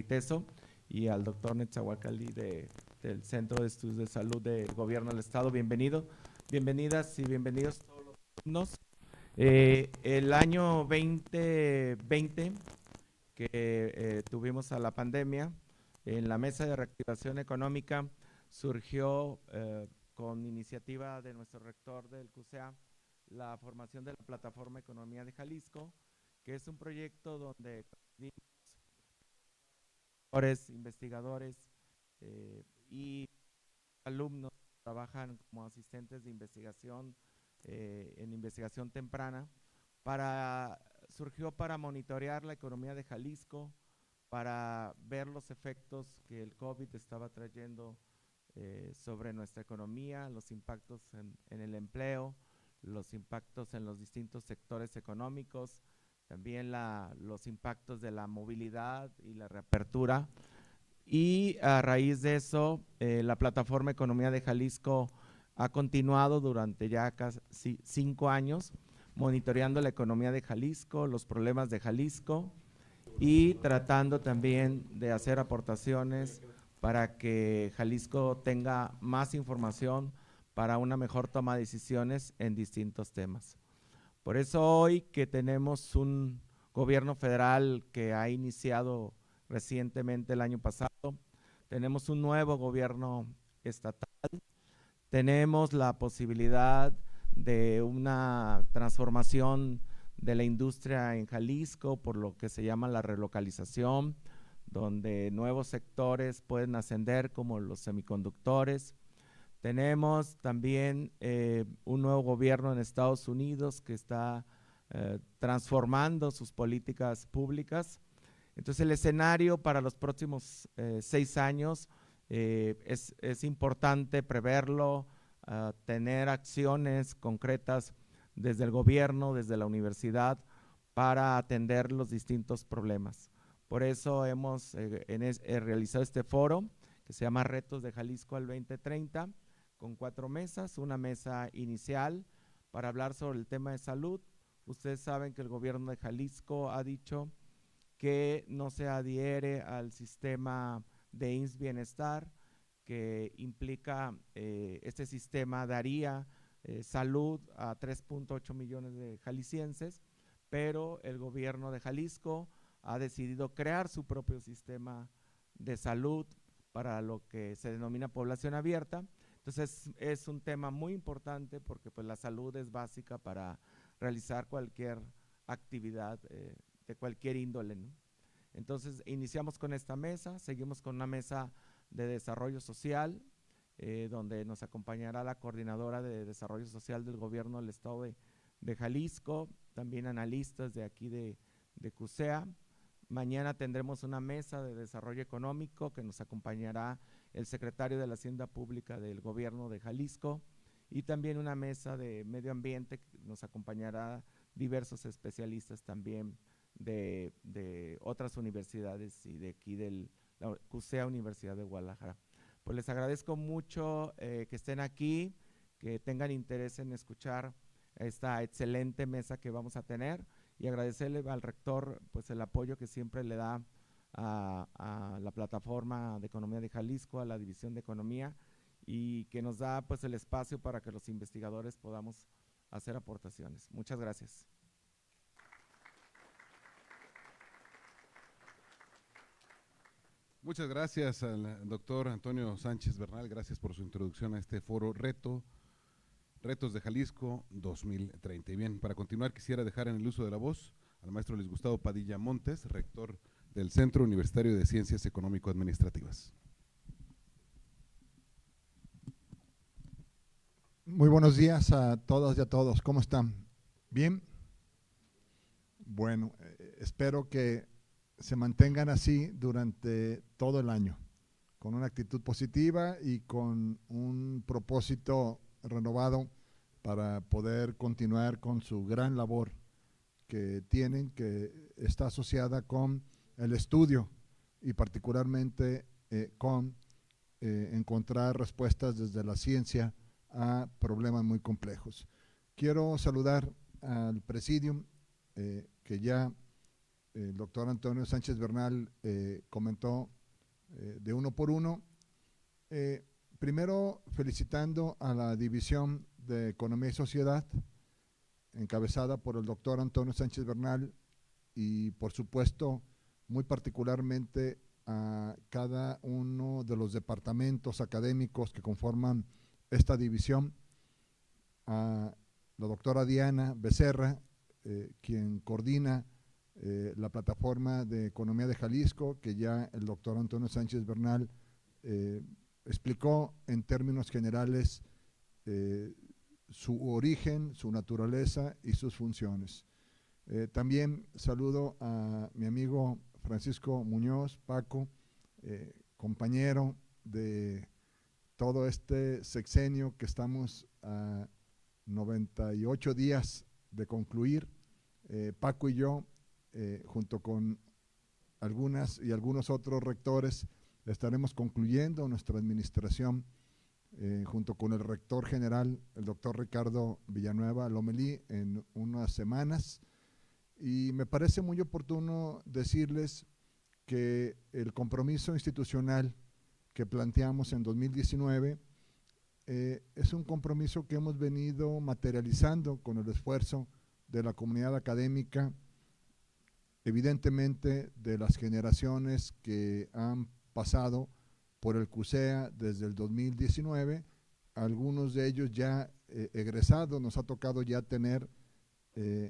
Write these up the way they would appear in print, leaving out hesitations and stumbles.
ITESO y al doctor Netzahualcalli del Centro de Estudios de Salud del Gobierno del Estado. Bienvenidas y bienvenidos todos los alumnos. El año 2020 que tuvimos a la pandemia, en la Mesa de Reactivación Económica surgió con iniciativa de nuestro rector del CUSEA la formación de la Plataforma Economía de Jalisco, que es un proyecto donde investigadores y alumnos trabajan como asistentes de investigación en investigación temprana. Surgió para monitorear la economía de Jalisco, para ver los efectos que el COVID estaba trayendo sobre nuestra economía, los impactos en el empleo, los impactos en los distintos sectores económicos, también los impactos de la movilidad y la reapertura. Y a raíz de eso, la Plataforma Economía de Jalisco ha continuado durante ya casi 5 años monitoreando la economía de Jalisco, los problemas de Jalisco y tratando también de hacer aportaciones para que Jalisco tenga más información para una mejor toma de decisiones en distintos temas. Por eso hoy que tenemos un gobierno federal que ha iniciado recientemente el año pasado, tenemos un nuevo gobierno estatal, tenemos la posibilidad de una transformación de la industria en Jalisco por lo que se llama la relocalización, donde nuevos sectores pueden ascender como los semiconductores. Tenemos también un nuevo gobierno en Estados Unidos que está transformando sus políticas públicas. Entonces el escenario para los próximos 6 años es importante preverlo, tener acciones concretas desde el gobierno, desde la universidad, para atender los distintos problemas. Por eso hemos realizado este foro que se llama Retos de Jalisco al 2030, con 4 mesas, una mesa inicial para hablar sobre el tema de salud. Ustedes saben que el gobierno de Jalisco ha dicho que no se adhiere al sistema de IMSS Bienestar, que implica, este sistema daría salud a 3.8 millones de jaliscienses, pero el gobierno de Jalisco ha decidido crear su propio sistema de salud para lo que se denomina población abierta. Entonces es un tema muy importante porque pues la salud es básica para realizar cualquier actividad de cualquier índole, ¿no? Entonces iniciamos con esta mesa, seguimos con una mesa de desarrollo social, donde nos acompañará la coordinadora de desarrollo social del gobierno del estado de Jalisco, también analistas de aquí de CUSEA. Mañana tendremos una mesa de desarrollo económico que nos acompañará el secretario de la Hacienda Pública del gobierno de Jalisco y también una mesa de medio ambiente que nos acompañará diversos especialistas también de otras universidades y de aquí la CUSEA Universidad de Guadalajara. Pues les agradezco mucho que estén aquí, que tengan interés en escuchar esta excelente mesa que vamos a tener y agradecerle al rector pues el apoyo que siempre le da a la Plataforma de Economía de Jalisco, a la División de Economía y que nos da pues el espacio para que los investigadores podamos hacer aportaciones. Muchas gracias. Muchas gracias al doctor Antonio Sánchez Bernal, gracias por su introducción a este foro Retos de Jalisco 2030. Y bien, para continuar quisiera dejar en el uso de la voz al maestro Luis Gustavo Padilla Montes, rector del Centro Universitario de Ciencias Económico-Administrativas. Muy buenos días a todas y a todos. ¿Cómo están? ¿Bien? Bueno, espero que se mantengan así durante todo el año, con una actitud positiva y con un propósito renovado para poder continuar con su gran labor que tienen, que está asociada con el estudio y particularmente con encontrar respuestas desde la ciencia a problemas muy complejos. Quiero saludar al Presidium que ya el doctor Antonio Sánchez Bernal comentó de uno por uno. Primero, felicitando a la División de Economía y Sociedad, encabezada por el doctor Antonio Sánchez Bernal, y por supuesto, muy particularmente a cada uno de los departamentos académicos que conforman esta división, a la doctora Diana Becerra, quien coordina la plataforma de economía de Jalisco, que ya el doctor Antonio Sánchez Bernal explicó en términos generales su origen, su naturaleza y sus funciones. También saludo a mi amigo Francisco Muñoz, Paco, compañero de todo este sexenio que estamos a 98 días de concluir. Paco y yo, junto con algunos otros rectores, estaremos concluyendo nuestra administración junto con el rector general, el doctor Ricardo Villanueva Lomelí, en unas semanas. Y me parece muy oportuno decirles que el compromiso institucional que planteamos en 2019 es un compromiso que hemos venido materializando con el esfuerzo de la comunidad académica, evidentemente de las generaciones que han pasado por el CUSEA desde el 2019, algunos de ellos ya egresados. Nos ha tocado ya tener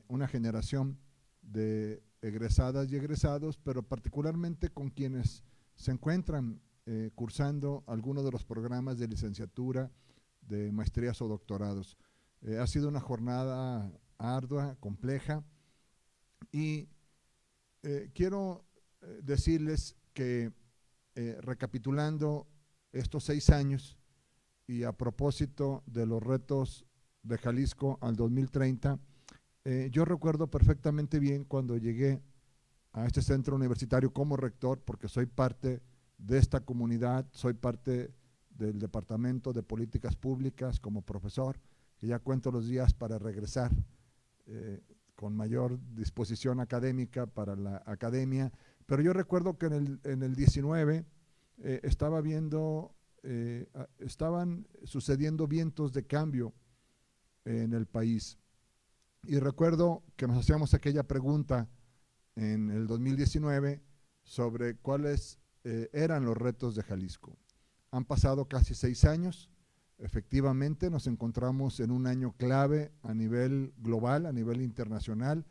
una generación de egresadas y egresados, pero particularmente con quienes se encuentran cursando algunos de los programas de licenciatura, de maestrías o doctorados. Ha sido una jornada ardua, compleja, y quiero decirles que recapitulando estos 6 años y a propósito de los retos de Jalisco al 2030, yo recuerdo perfectamente bien cuando llegué a este centro universitario como rector, porque soy parte de esta comunidad, soy parte del Departamento de Políticas Públicas como profesor, que ya cuento los días para regresar con mayor disposición académica para la academia. Pero yo recuerdo que en el 19 estaban sucediendo vientos de cambio en el país. Y recuerdo que nos hacíamos aquella pregunta en el 2019 sobre cuáles eran los retos de Jalisco. Han pasado casi 6 años. Efectivamente, nos encontramos en un año clave a nivel global, a nivel internacional.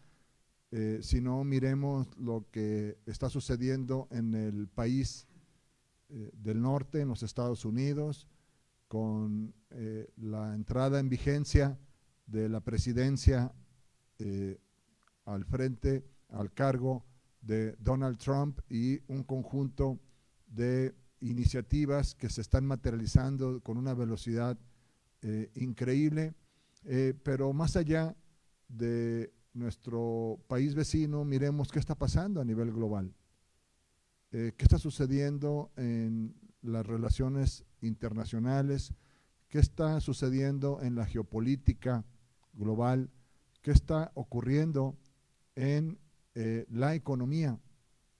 Si no, miremos lo que está sucediendo en el país del norte, en los Estados Unidos, con la entrada en vigencia de la presidencia al frente, al cargo de Donald Trump, y un conjunto de iniciativas que se están materializando con una velocidad increíble, pero más allá de nuestro país vecino, miremos qué está pasando a nivel global, qué está sucediendo en las relaciones internacionales, qué está sucediendo en la geopolítica global, qué está ocurriendo en la economía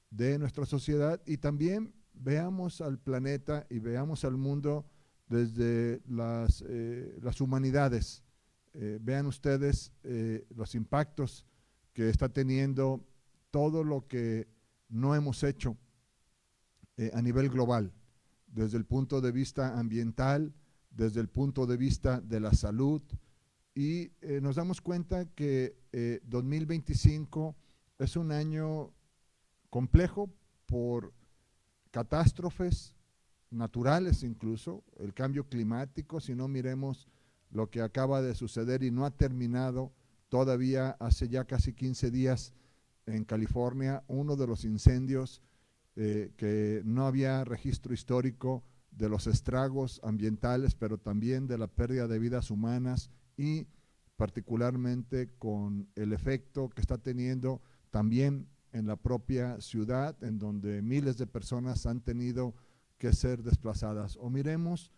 de nuestra sociedad, y también veamos al planeta y veamos al mundo desde las humanidades. Vean ustedes los impactos que está teniendo todo lo que no hemos hecho a nivel global, desde el punto de vista ambiental, desde el punto de vista de la salud, y nos damos cuenta que 2025 es un año complejo por catástrofes naturales, incluso el cambio climático. Si no, miremos lo que acaba de suceder y no ha terminado todavía, hace ya casi 15 días en California, uno de los incendios que no había registro histórico de los estragos ambientales, pero también de la pérdida de vidas humanas, y particularmente con el efecto que está teniendo también en la propia ciudad, en donde miles de personas han tenido que ser desplazadas. O miremos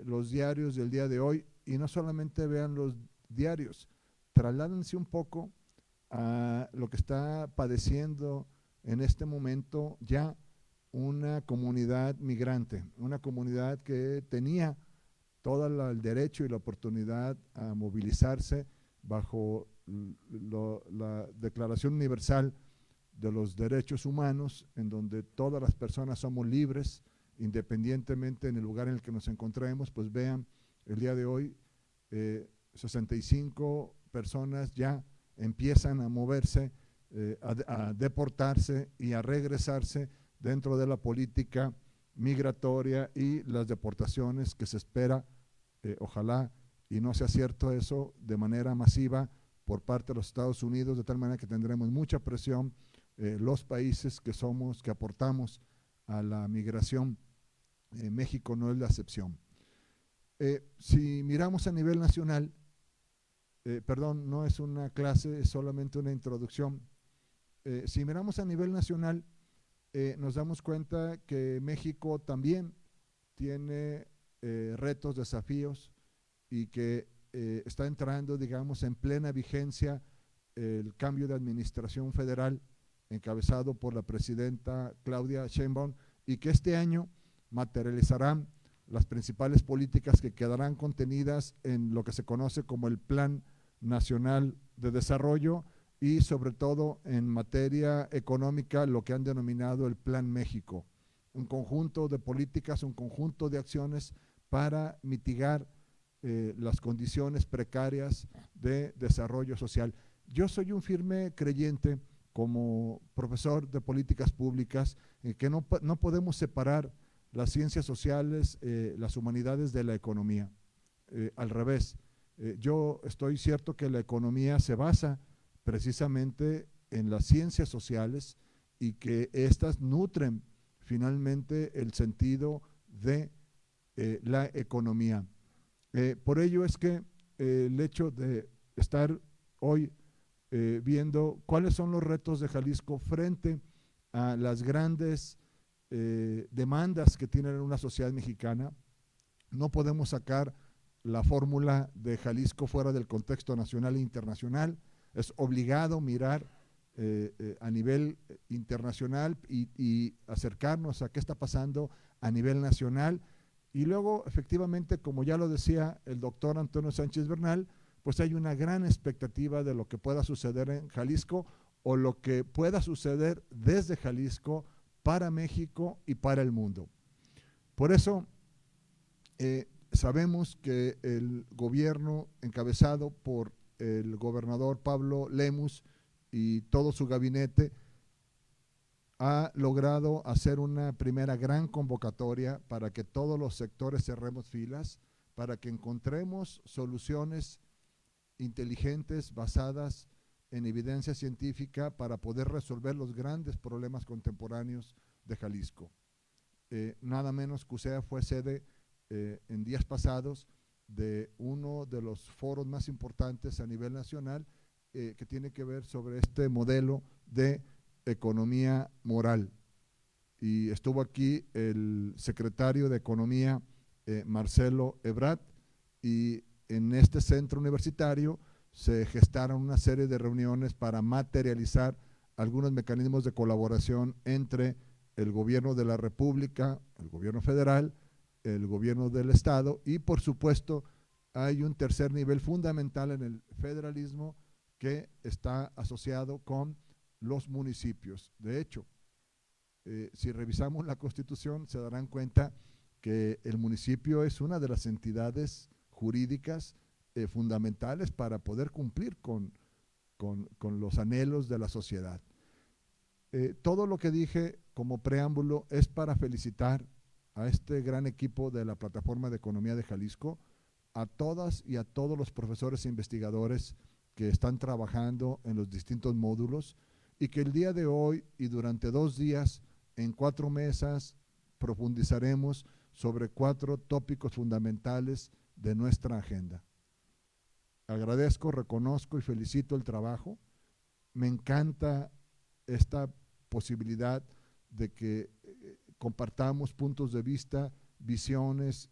los diarios del día de hoy, y no solamente vean los diarios, trasládense un poco a lo que está padeciendo en este momento ya una comunidad migrante, una comunidad que tenía todo el derecho y la oportunidad a movilizarse bajo la Declaración Universal de los Derechos Humanos, en donde todas las personas somos libres, independientemente en el lugar en el que nos encontremos. Pues vean, el día de hoy 65 personas ya empiezan a moverse, a deportarse y a regresarse dentro de la política migratoria y las deportaciones que se espera, ojalá y no sea cierto eso, de manera masiva por parte de los Estados Unidos, de tal manera que tendremos mucha presión los países que aportamos a la migración. México no es la excepción. Si miramos a nivel nacional, perdón, no es una clase, es solamente una introducción. Si miramos a nivel nacional, nos damos cuenta que México también tiene retos, desafíos, y que está entrando, digamos, en plena vigencia el cambio de administración federal encabezado por la presidenta Claudia Sheinbaum, y que este año materializarán las principales políticas que quedarán contenidas en lo que se conoce como el Plan Nacional de Desarrollo, y sobre todo en materia económica lo que han denominado el Plan México, un conjunto de políticas, un conjunto de acciones para mitigar las condiciones precarias de desarrollo social. Yo soy un firme creyente, como profesor de políticas públicas, que no podemos separar las ciencias sociales, las humanidades de la economía. Al revés, yo estoy cierto que la economía se basa precisamente en las ciencias sociales y que éstas nutren finalmente el sentido de la economía. Por ello es que el hecho de estar hoy viendo cuáles son los retos de Jalisco frente a las grandes demandas que tiene una sociedad mexicana, no podemos sacar la fórmula de Jalisco fuera del contexto nacional e internacional. Es obligado mirar a nivel internacional y acercarnos a qué está pasando a nivel nacional. Y luego, efectivamente, como ya lo decía el doctor Antonio Sánchez Bernal, pues hay una gran expectativa de lo que pueda suceder en Jalisco o lo que pueda suceder desde Jalisco para México y para el mundo. Por eso, sabemos que el gobierno encabezado por el gobernador Pablo Lemus y todo su gabinete ha logrado hacer una primera gran convocatoria para que todos los sectores cerremos filas, para que encontremos soluciones inteligentes basadas en evidencia científica para poder resolver los grandes problemas contemporáneos de Jalisco. Nada menos que USEA fue sede en días pasados de uno de los foros más importantes a nivel nacional que tiene que ver sobre este modelo de economía moral. Y estuvo aquí el secretario de Economía, Marcelo Ebrard, y en este centro universitario se gestaron una serie de reuniones para materializar algunos mecanismos de colaboración entre el gobierno de la República, el gobierno federal, el gobierno del estado, y por supuesto hay un tercer nivel fundamental en el federalismo que está asociado con los municipios. De hecho, si revisamos la Constitución se darán cuenta que el municipio es una de las entidades jurídicas fundamentales para poder cumplir con los anhelos de la sociedad. Todo lo que dije como preámbulo es para felicitar a este gran equipo de la Plataforma de Economía de Jalisco, a todas y a todos los profesores e investigadores que están trabajando en los distintos módulos, y que el día de hoy y durante 2 días en 4 mesas profundizaremos sobre 4 tópicos fundamentales de nuestra agenda. Agradezco, reconozco y felicito el trabajo. Me encanta esta posibilidad de que compartamos puntos de vista, visiones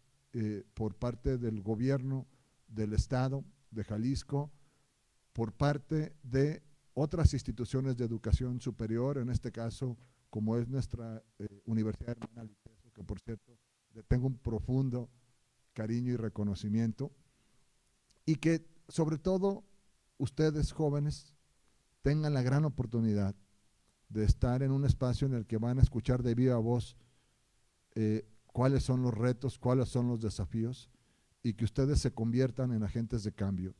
por parte del gobierno del estado de Jalisco, por parte de otras instituciones de educación superior, en este caso, como es nuestra Universidad Hermana Liteso, que por cierto le tengo un profundo cariño y reconocimiento, y que sobre todo ustedes jóvenes tengan la gran oportunidad de estar en un espacio en el que van a escuchar de viva voz cuáles son los retos, cuáles son los desafíos, y que ustedes se conviertan en agentes de cambio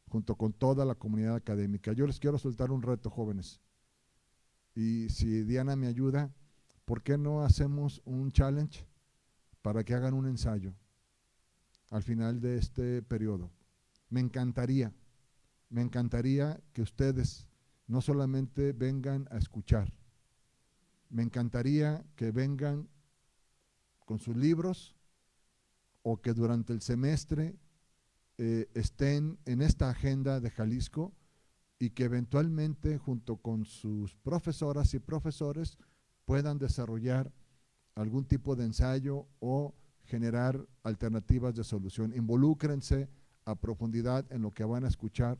junto con toda la comunidad académica. Yo les quiero soltar un reto, jóvenes, y si Diana me ayuda, ¿por qué no hacemos un challenge para que hagan un ensayo al final de este periodo? Me encantaría que ustedes no solamente vengan a escuchar, me encantaría que vengan con sus libros o que durante el semestre estén en esta agenda de Jalisco y que eventualmente junto con sus profesoras y profesores puedan desarrollar algún tipo de ensayo o generar alternativas de solución. Involúcrense a profundidad en lo que van a escuchar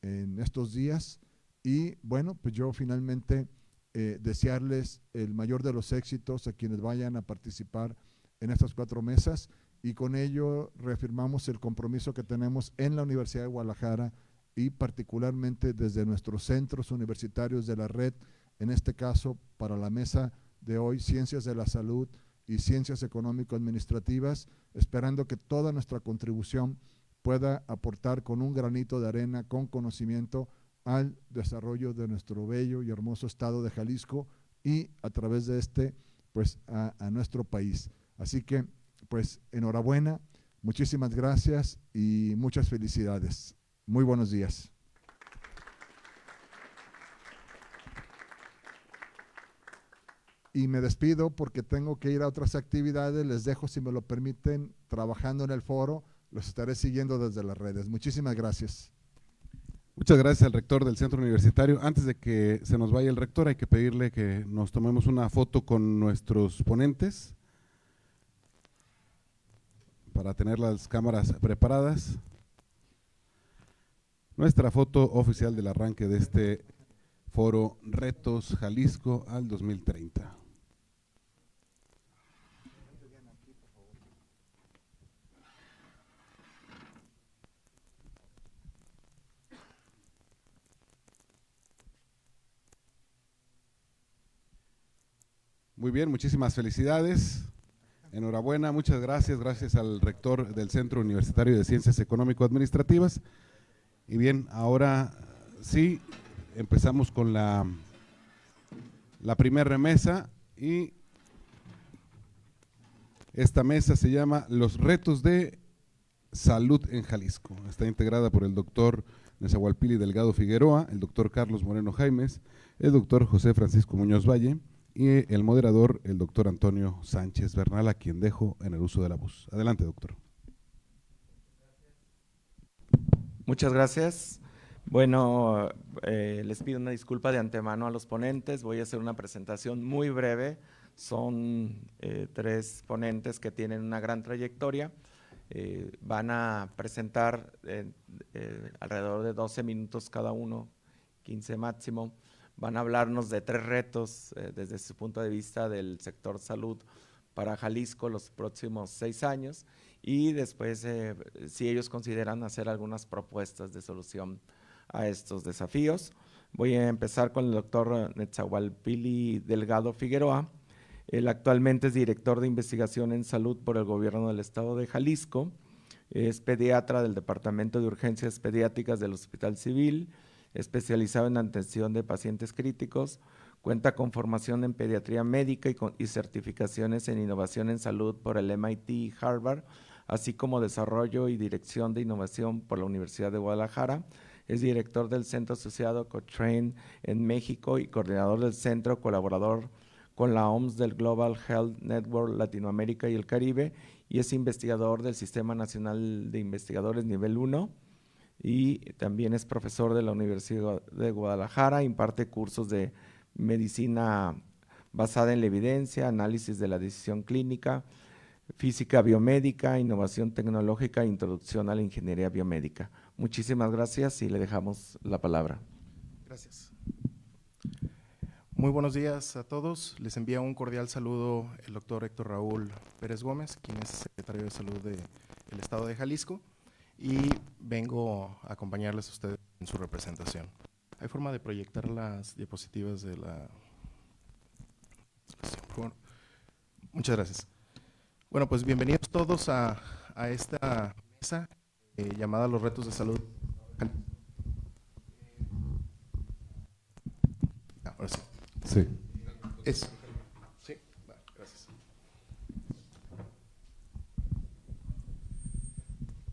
en estos días y bueno, pues yo finalmente desearles el mayor de los éxitos a quienes vayan a participar en estas 4 mesas y con ello reafirmamos el compromiso que tenemos en la Universidad de Guadalajara y particularmente desde nuestros centros universitarios de la red, en este caso para la mesa de hoy, Ciencias de la Salud y Ciencias Económico-Administrativas, esperando que toda nuestra contribución pueda aportar con un granito de arena, con conocimiento, al desarrollo de nuestro bello y hermoso estado de Jalisco y a través de este, pues a nuestro país. Así que, pues enhorabuena, muchísimas gracias y muchas felicidades. Muy buenos días. Y me despido porque tengo que ir a otras actividades. Les dejo, si me lo permiten, trabajando en el foro. Los estaré siguiendo desde las redes. Muchísimas gracias. Muchas gracias al rector del centro universitario. Antes de que se nos vaya el rector, hay que pedirle que nos tomemos una foto con nuestros ponentes para tener las cámaras preparadas. Nuestra foto oficial del arranque de este foro Retos Jalisco al 2030. Muy bien, muchísimas felicidades. Enhorabuena, muchas gracias. Gracias al rector del Centro Universitario de Ciencias Económico-Administrativas. Y bien, ahora sí, empezamos con la primera mesa y esta mesa se llama Los retos de salud en Jalisco. Está integrada por el doctor Nezahualpili Delgado Figueroa, el doctor Carlos Moreno Jaimes, el doctor José Francisco Muñoz Valle y el moderador, el doctor Antonio Sánchez Bernal, a quien dejo en el uso de la voz. Adelante, doctor. Muchas gracias. Bueno, les pido una disculpa de antemano a los ponentes. Voy a hacer una presentación muy breve. Son 3 ponentes que tienen una gran trayectoria. Van a presentar alrededor de 12 minutos cada uno, 15 máximo. Van a hablarnos de 3 retos desde su punto de vista del sector salud para Jalisco los próximos 6 años y después si ellos consideran hacer algunas propuestas de solución a estos desafíos. Voy a empezar con el doctor Nezahualpili Delgado Figueroa. Él actualmente es director de investigación en salud por el gobierno del estado de Jalisco. Es pediatra del Departamento de Urgencias Pediátricas del Hospital Civil, especializado en atención de pacientes críticos, cuenta con formación en pediatría médica y certificaciones en innovación en salud por el MIT y Harvard, así como desarrollo y dirección de innovación por la Universidad de Guadalajara. Es director del Centro Asociado Cochrane en México y coordinador del centro, colaborador con la OMS del Global Health Network Latinoamérica y el Caribe, y es investigador del Sistema Nacional de Investigadores Nivel 1, y también es profesor de la Universidad de Guadalajara, imparte cursos de medicina basada en la evidencia, análisis de la decisión clínica, física biomédica, innovación tecnológica e introducción a la ingeniería biomédica. Muchísimas gracias y le dejamos la palabra. Gracias. Muy buenos días a todos. Les envía un cordial saludo el doctor Héctor Raúl Pérez Gómez, quien es secretario de Salud del Estado de Jalisco, y vengo a acompañarles a ustedes en su representación. ¿Hay forma de proyectar las diapositivas de la… Por favor? Muchas gracias. Bueno, pues bienvenidos todos a esta mesa llamada Los Retos de Salud. Ahora sí. Sí. Sí, gracias.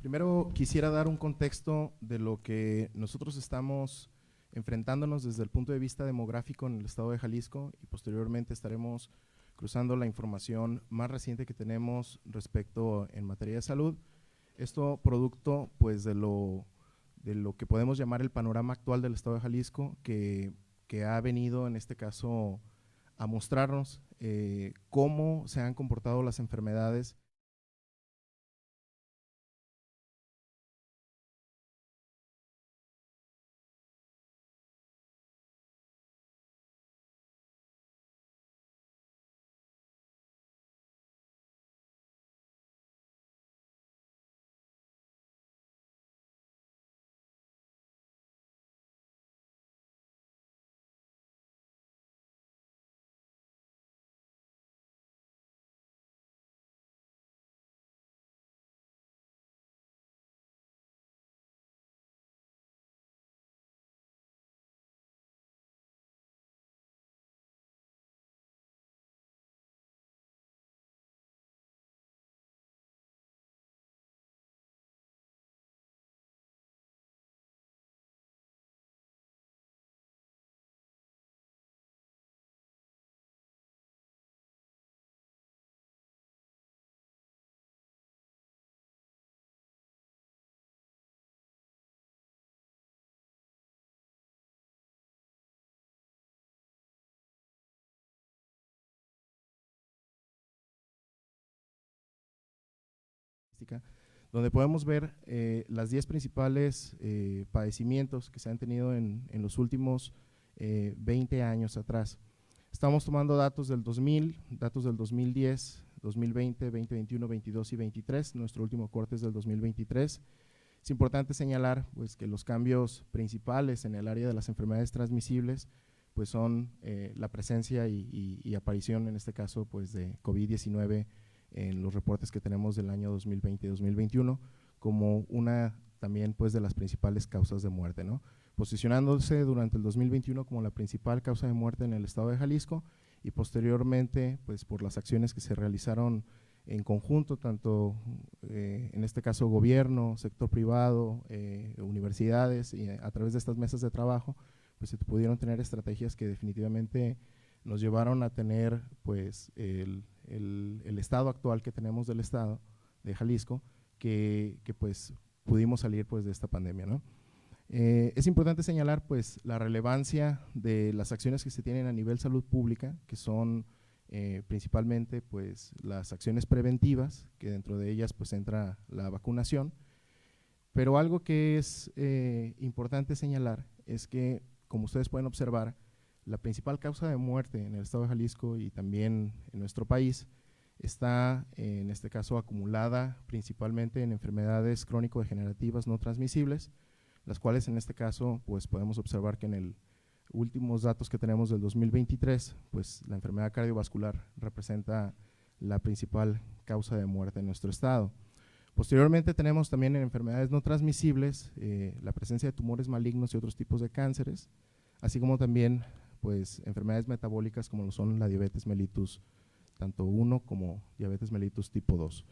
Primero quisiera dar un contexto de lo que nosotros estamos enfrentándonos desde el punto de vista demográfico en el estado de Jalisco, y posteriormente estaremos cruzando la información más reciente que tenemos respecto en materia de salud. Esto producto pues de lo que podemos llamar el panorama actual del estado de Jalisco, que ha venido en este caso a mostrarnos cómo se han comportado las enfermedades donde podemos ver las 10 principales padecimientos que se han tenido en los últimos 20 años atrás. Estamos tomando datos del 2000, datos del 2010, 2020, 2021, 22 y 23. Nuestro último corte es del 2023. Es importante señalar pues, que los cambios principales en el área de las enfermedades transmisibles pues, son la presencia y aparición, en este caso, pues, de COVID-19 en los reportes que tenemos del año 2020 y 2021, como una también pues, de las principales causas de muerte, ¿no? Posicionándose durante el 2021 como la principal causa de muerte en el estado de Jalisco, y posteriormente pues, por las acciones que se realizaron en conjunto, tanto en este caso gobierno, sector privado, universidades, y a través de estas mesas de trabajo, pues se pudieron tener estrategias que definitivamente nos llevaron a tener pues el estado actual que tenemos del estado de Jalisco, que pues pudimos salir pues de esta pandemia, ¿no? Es importante señalar pues la relevancia de las acciones que se tienen a nivel salud pública, que son principalmente pues las acciones preventivas, que dentro de ellas pues entra la vacunación, pero algo que es importante señalar es que, como ustedes pueden observar, la principal causa de muerte en el estado de Jalisco y también en nuestro país está, en este caso, acumulada principalmente en enfermedades crónico-degenerativas no transmisibles, las cuales en este caso pues podemos observar que en los últimos datos que tenemos del 2023, pues la enfermedad cardiovascular representa la principal causa de muerte en nuestro estado. Posteriormente tenemos también en enfermedades no transmisibles la presencia de tumores malignos y otros tipos de cánceres, así como también pues enfermedades metabólicas como lo son la diabetes mellitus tanto 1 como diabetes mellitus tipo 2.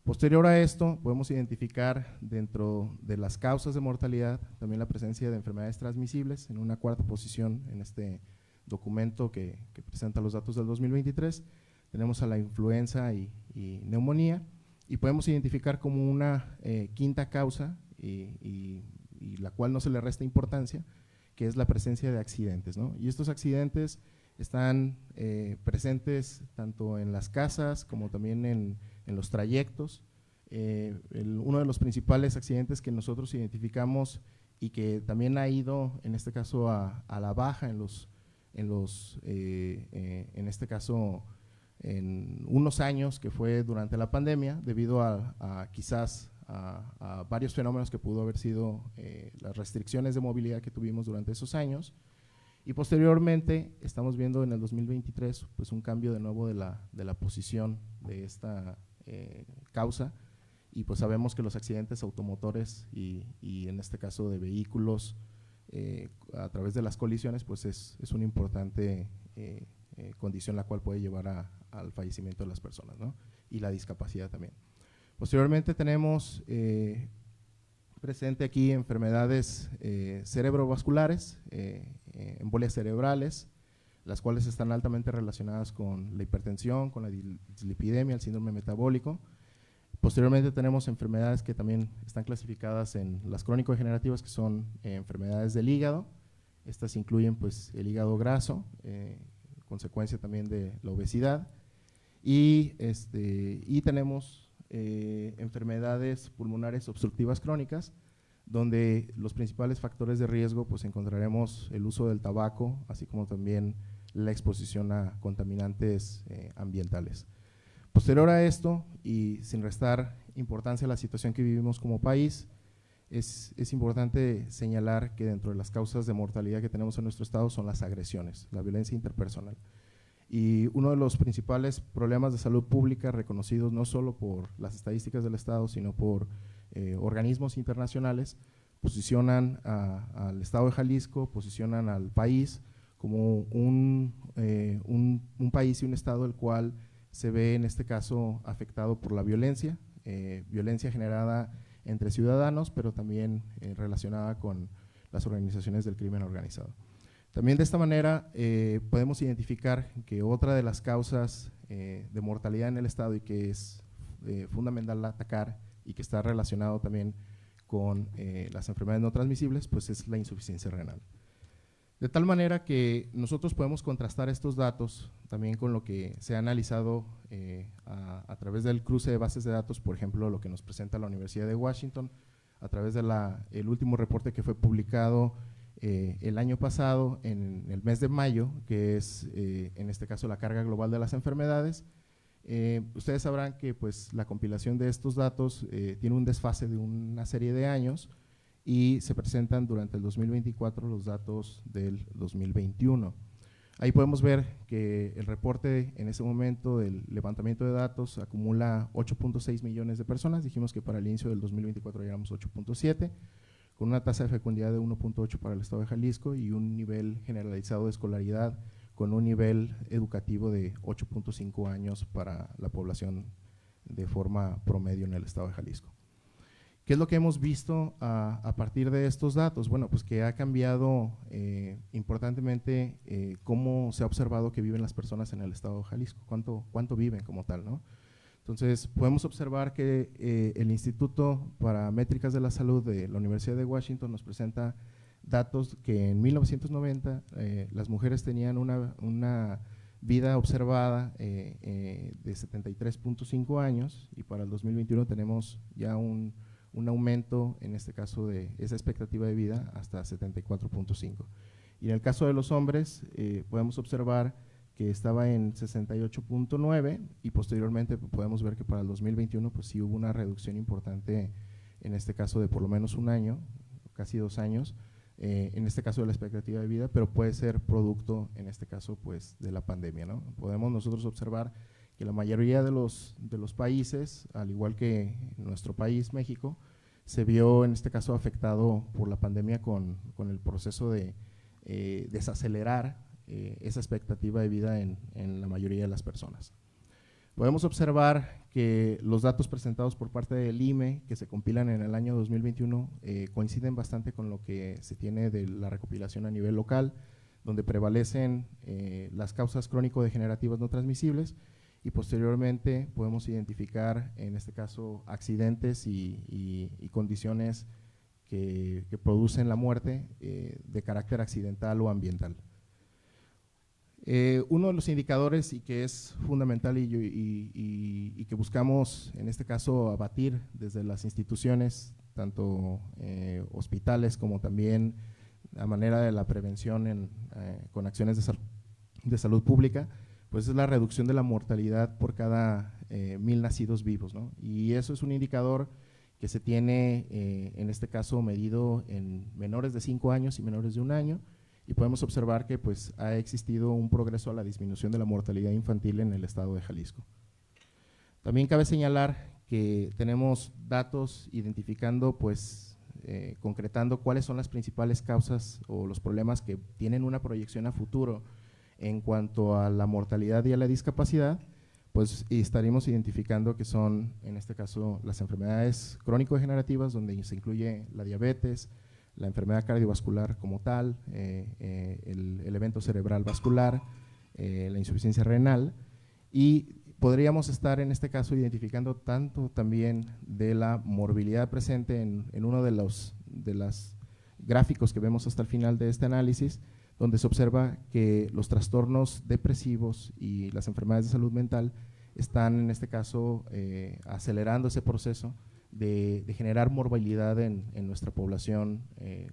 Posterior a esto podemos identificar dentro de las causas de mortalidad también la presencia de enfermedades transmisibles en una cuarta posición en este documento que presenta los datos del 2023. Tenemos a la influenza y neumonía, y podemos identificar como una quinta causa y la cual no se le resta importancia, que es la presencia de accidentes, ¿no? Y estos accidentes están presentes tanto en las casas como también en los trayectos. Uno de los principales accidentes que nosotros identificamos y que también ha ido, en este caso, a la baja en los en este caso, en unos años que fue durante la pandemia, debido a quizás a varios fenómenos que pudo haber sido las restricciones de movilidad que tuvimos durante esos años. Y posteriormente estamos viendo en el 2023 pues un cambio de nuevo de la posición de esta causa, y pues sabemos que los accidentes automotores y en este caso de vehículos a través de las colisiones pues es una importante condición la cual puede llevar al fallecimiento de las personas, ¿no? Y la discapacidad también. Posteriormente tenemos presente aquí enfermedades cerebrovasculares, embolias cerebrales, las cuales están altamente relacionadas con la hipertensión, con la dislipidemia, el síndrome metabólico. Posteriormente tenemos enfermedades que también están clasificadas en las crónico-degenerativas, que son enfermedades del hígado. Estas incluyen pues el hígado graso, consecuencia también de la obesidad, y tenemos enfermedades pulmonares obstructivas crónicas, donde los principales factores de riesgo pues encontraremos el uso del tabaco, así como también la exposición a contaminantes ambientales. Posterior a esto, y sin restar importancia a la situación que vivimos como país, es importante señalar que dentro de las causas de mortalidad que tenemos en nuestro estado son las agresiones, la violencia interpersonal. Y uno de los principales problemas de salud pública reconocidos no solo por las estadísticas del estado, sino por organismos internacionales, posicionan al estado de Jalisco, posicionan al país como un país y un estado el cual se ve en este caso afectado por la violencia, violencia generada entre ciudadanos, pero también relacionada con las organizaciones del crimen organizado. También de esta manera podemos identificar que otra de las causas de mortalidad en el estado y que es fundamental atacar y que está relacionado también con las enfermedades no transmisibles, pues es la insuficiencia renal. De tal manera que nosotros podemos contrastar estos datos también con lo que se ha analizado a través del cruce de bases de datos, por ejemplo, lo que nos presenta la Universidad de Washington, a través de el último reporte que fue publicado el año pasado, en el mes de mayo, que es en este caso la carga global de las enfermedades. Ustedes sabrán que pues, la compilación de estos datos tiene un desfase de una serie de años y se presentan durante el 2024 los datos del 2021. Ahí podemos ver que el reporte en ese momento del levantamiento de datos acumula 8.6 millones de personas, dijimos que para el inicio del 2024 llegamos 8.7, con una tasa de fecundidad de 1.8 para el estado de Jalisco y un nivel generalizado de escolaridad con un nivel educativo de 8.5 años para la población de forma promedio en el estado de Jalisco. ¿Qué es lo que hemos visto a partir de estos datos? Bueno, pues que ha cambiado importantemente cómo se ha observado que viven las personas en el estado de Jalisco, cuánto viven como tal, ¿no? Entonces, podemos observar que el Instituto para Métricas de la Salud de la Universidad de Washington nos presenta datos que en 1990 las mujeres tenían una vida observada de 73.5 años y para el 2021 tenemos ya un aumento, en este caso de esa expectativa de vida, hasta 74.5. Y en el caso de los hombres, podemos observar que estaba en 68.9 y posteriormente podemos ver que para el 2021 pues sí hubo una reducción importante, en este caso de por lo menos un año, casi 2 años, en este caso de la expectativa de vida, pero puede ser producto, en este caso, pues de la pandemia, ¿no? Podemos nosotros observar que la mayoría de los países, al igual que nuestro país, México, se vio en este caso afectado por la pandemia con el proceso de desacelerar esa expectativa de vida en la mayoría de las personas. Podemos observar que los datos presentados por parte del IME, que se compilan en el año 2021, coinciden bastante con lo que se tiene de la recopilación a nivel local, donde prevalecen las causas crónico-degenerativas no transmisibles y posteriormente podemos identificar, en este caso, accidentes y condiciones que producen la muerte de carácter accidental o ambiental. Uno de los indicadores y que es fundamental y que buscamos en este caso abatir desde las instituciones, tanto hospitales como también a manera de la prevención con acciones de salud pública, pues es la reducción de la mortalidad por cada 1000 nacidos vivos, ¿no? Y eso es un indicador que se tiene, en este caso, medido en menores de 5 años y menores de 1 año, y podemos observar que pues ha existido un progreso a la disminución de la mortalidad infantil en el estado de Jalisco. También cabe señalar que tenemos datos identificando, pues, concretando cuáles son las principales causas o los problemas que tienen una proyección a futuro en cuanto a la mortalidad y a la discapacidad, pues estaremos identificando que son, en este caso, las enfermedades crónico-degenerativas, donde se incluye la diabetes, la enfermedad cardiovascular como tal, el evento cerebral vascular, la insuficiencia renal, y podríamos estar en este caso identificando tanto también de la morbilidad presente en uno de los gráficos que vemos hasta el final de este análisis, donde se observa que los trastornos depresivos y las enfermedades de salud mental están en este caso acelerando ese proceso de generar morbilidad en nuestra población,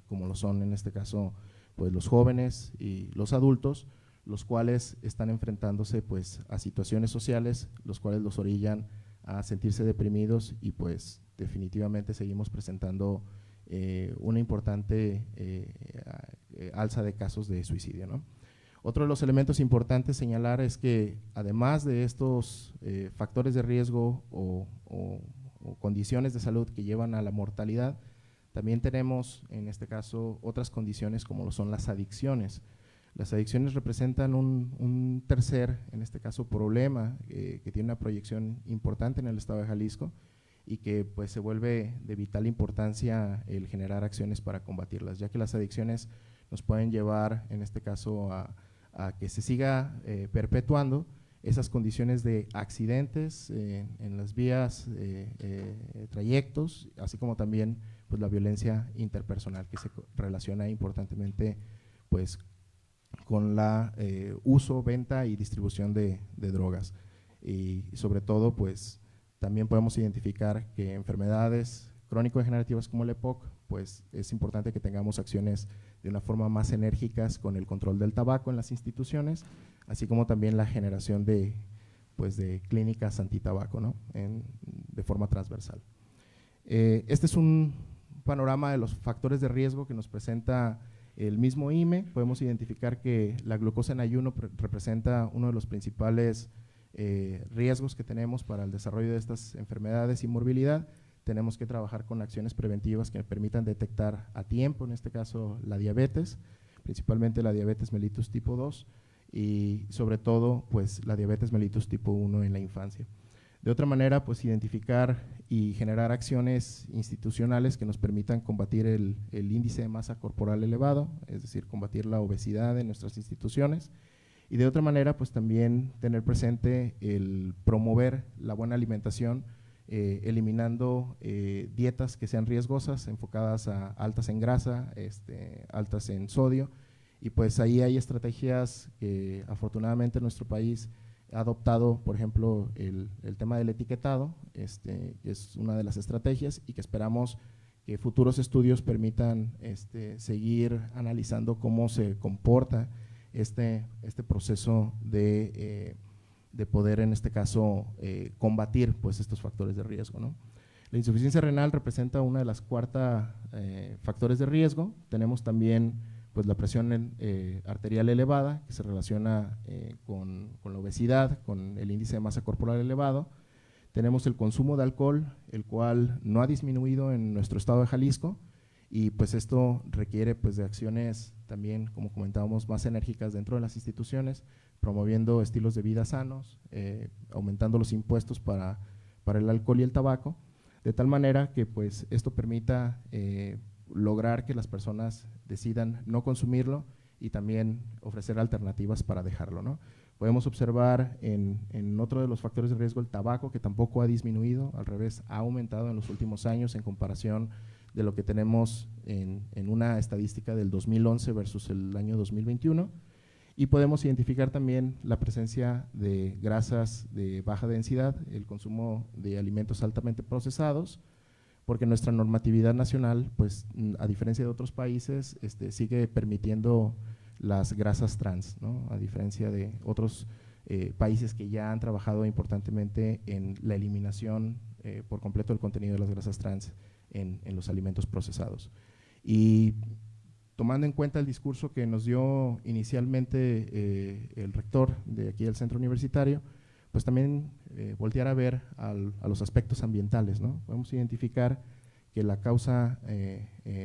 como lo son en este caso pues los jóvenes y los adultos, los cuales están enfrentándose pues a situaciones sociales, los cuales los orillan a sentirse deprimidos y pues definitivamente seguimos presentando una importante alza de casos de suicidio, ¿no? Otro de los elementos importantes señalar es que además de estos factores de riesgo o condiciones de salud que llevan a la mortalidad, también tenemos en este caso otras condiciones como lo son las adicciones. Las adicciones representan un tercer, en este caso, problema que tiene una proyección importante en el estado de Jalisco y que pues se vuelve de vital importancia el generar acciones para combatirlas, ya que las adicciones nos pueden llevar, en este caso, a que se siga perpetuando esas condiciones de accidentes en las vías, trayectos, así como también pues la violencia interpersonal que se relaciona importantemente pues con la uso, venta y distribución de drogas. Y sobre todo pues también podemos identificar que enfermedades crónico-degenerativas como el EPOC, pues es importante que tengamos acciones de una forma más enérgicas con el control del tabaco en las instituciones, así como también la generación de clínicas antitabaco, ¿no? De forma transversal. Este es un panorama de los factores de riesgo que nos presenta el mismo IME. Podemos identificar que la glucosa en ayuno representa uno de los principales riesgos que tenemos para el desarrollo de estas enfermedades y morbilidad. Tenemos que trabajar con acciones preventivas que permitan detectar a tiempo, en este caso la diabetes, principalmente la diabetes mellitus tipo 2 y sobre todo pues la diabetes mellitus tipo 1 en la infancia. De otra manera, pues identificar y generar acciones institucionales que nos permitan combatir el índice de masa corporal elevado, es decir, combatir la obesidad en nuestras instituciones. Y de otra manera, pues también tener presente el promover la buena alimentación, eliminando dietas que sean riesgosas, enfocadas a altas en grasa, altas en sodio, y pues ahí hay estrategias que afortunadamente nuestro país ha adoptado, por ejemplo, el tema del etiquetado, que es una de las estrategias y que esperamos que futuros estudios permitan seguir analizando cómo se comporta este proceso de poder, en este caso, combatir pues estos factores de riesgo, ¿no? La insuficiencia renal representa una de las cuartas factores de riesgo. Tenemos también pues la presión arterial elevada, que se relaciona con la obesidad, con el índice de masa corporal elevado. Tenemos el consumo de alcohol, el cual no ha disminuido en nuestro estado de Jalisco, y pues esto requiere pues de acciones también, como comentábamos, más enérgicas dentro de las instituciones, promoviendo estilos de vida sanos, aumentando los impuestos para el alcohol y el tabaco, de tal manera que pues esto permita lograr que las personas decidan no consumirlo y también ofrecer alternativas para dejarlo, ¿no? Podemos observar en otro de los factores de riesgo el tabaco, que tampoco ha disminuido, al revés, ha aumentado en los últimos años en comparación de lo que tenemos en una estadística del 2011 versus el año 2021. Y podemos identificar también la presencia de grasas de baja densidad, el consumo de alimentos altamente procesados. porque nuestra normatividad nacional, pues a diferencia de otros países, sigue permitiendo las grasas trans, ¿no? A diferencia de otros países que ya han trabajado importantemente en la eliminación por completo del contenido de las grasas trans en los alimentos procesados. Y tomando en cuenta el discurso que nos dio inicialmente el rector de aquí del centro universitario, pues también voltear a ver a los aspectos ambientales, ¿no? Podemos identificar que la causa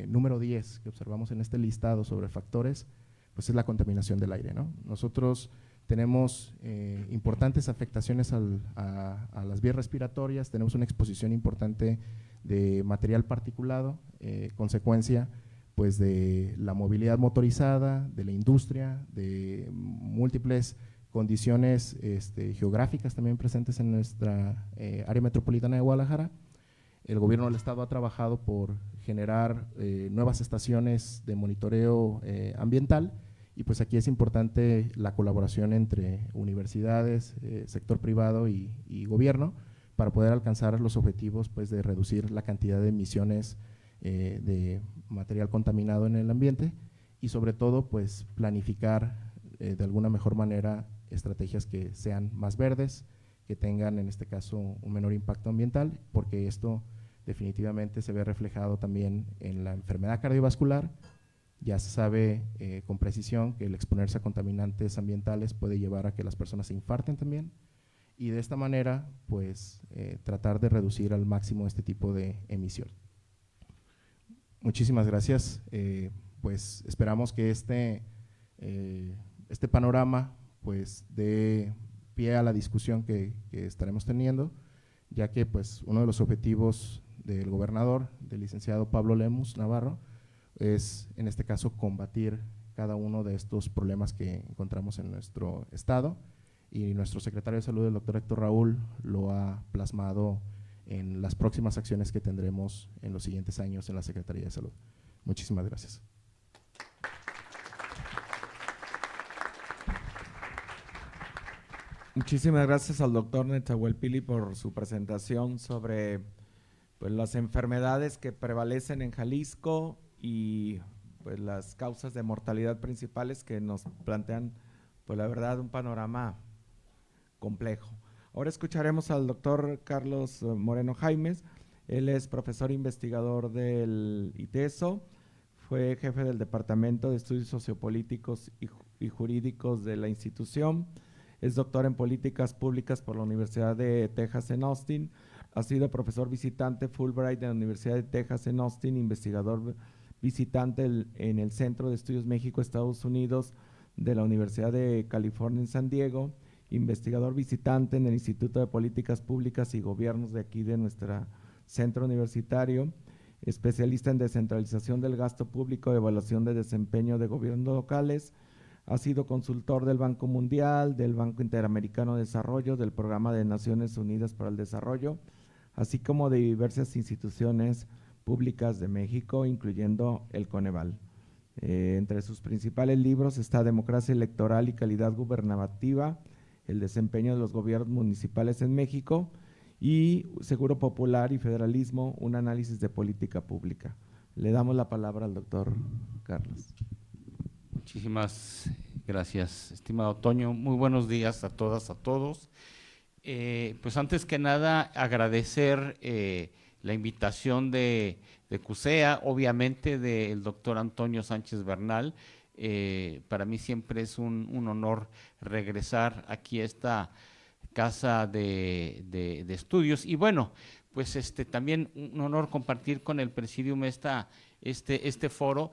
número 10 que observamos en este listado sobre factores, pues es la contaminación del aire, ¿no? Nosotros tenemos importantes afectaciones a las vías respiratorias, tenemos una exposición importante de material particulado, consecuencia pues de la movilidad motorizada, de la industria, de múltiples condiciones geográficas también presentes en nuestra área metropolitana de Guadalajara. El gobierno del estado ha trabajado por generar nuevas estaciones de monitoreo ambiental, y pues aquí es importante la colaboración entre universidades, sector privado y gobierno para poder alcanzar los objetivos pues de reducir la cantidad de emisiones de material contaminado en el ambiente, y sobre todo pues planificar de alguna mejor manera estrategias que sean más verdes, que tengan en este caso un menor impacto ambiental, porque esto definitivamente se ve reflejado también en la enfermedad cardiovascular. Ya se sabe con precisión que el exponerse a contaminantes ambientales puede llevar a que las personas se infarten también, y de esta manera pues tratar de reducir al máximo este tipo de emisión. Muchísimas gracias, pues esperamos que este panorama pues dé pie a la discusión que estaremos teniendo, ya que pues uno de los objetivos del gobernador, del licenciado Pablo Lemus Navarro, es en este caso combatir cada uno de estos problemas que encontramos en nuestro estado, y nuestro secretario de Salud, el doctor Héctor Raúl, lo ha plasmado en las próximas acciones que tendremos en los siguientes años en la Secretaría de Salud. Muchísimas gracias. Muchísimas gracias al doctor Nezahualpili por su presentación sobre pues, las enfermedades que prevalecen en Jalisco y pues, las causas de mortalidad principales que nos plantean, pues la verdad, un panorama complejo. Ahora escucharemos al doctor Carlos Moreno Jaimes. Él es profesor investigador del ITESO, fue jefe del Departamento de Estudios Sociopolíticos y Jurídicos de la institución, es doctor en Políticas Públicas por la Universidad de Texas en Austin, ha sido profesor visitante Fulbright de la Universidad de Texas en Austin, investigador visitante en el Centro de Estudios México-Estados Unidos de la Universidad de California en San Diego, investigador visitante en el Instituto de Políticas Públicas y Gobiernos de aquí de nuestro centro universitario, especialista en descentralización del gasto público, evaluación de desempeño de gobiernos locales, ha sido consultor del Banco Mundial, del Banco Interamericano de Desarrollo, del Programa de Naciones Unidas para el Desarrollo, así como de diversas instituciones públicas de México, incluyendo el Coneval. Entre sus principales libros está Democracia Electoral y Calidad Gubernativa, el desempeño de los gobiernos municipales en México, y Seguro Popular y Federalismo, un análisis de política pública. Le damos la palabra al doctor Carlos. Muchísimas gracias, estimado Toño. Muy buenos días a todas, a todos. Pues antes que nada agradecer la invitación de CUSEA, obviamente del doctor Antonio Sánchez Bernal. Para mí siempre es un honor regresar aquí a esta casa de estudios, y bueno, pues también un honor compartir con el Presidium este foro.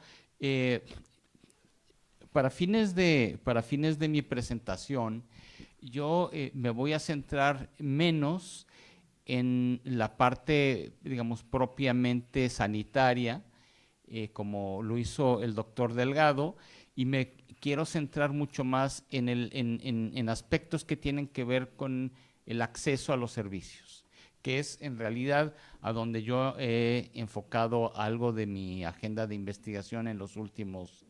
Para fines de mi presentación, yo me voy a centrar menos en la parte, digamos, propiamente sanitaria, como lo hizo el doctor Delgado, y me quiero centrar mucho más en aspectos que tienen que ver con el acceso a los servicios, que es en realidad a donde yo he enfocado algo de mi agenda de investigación en los últimos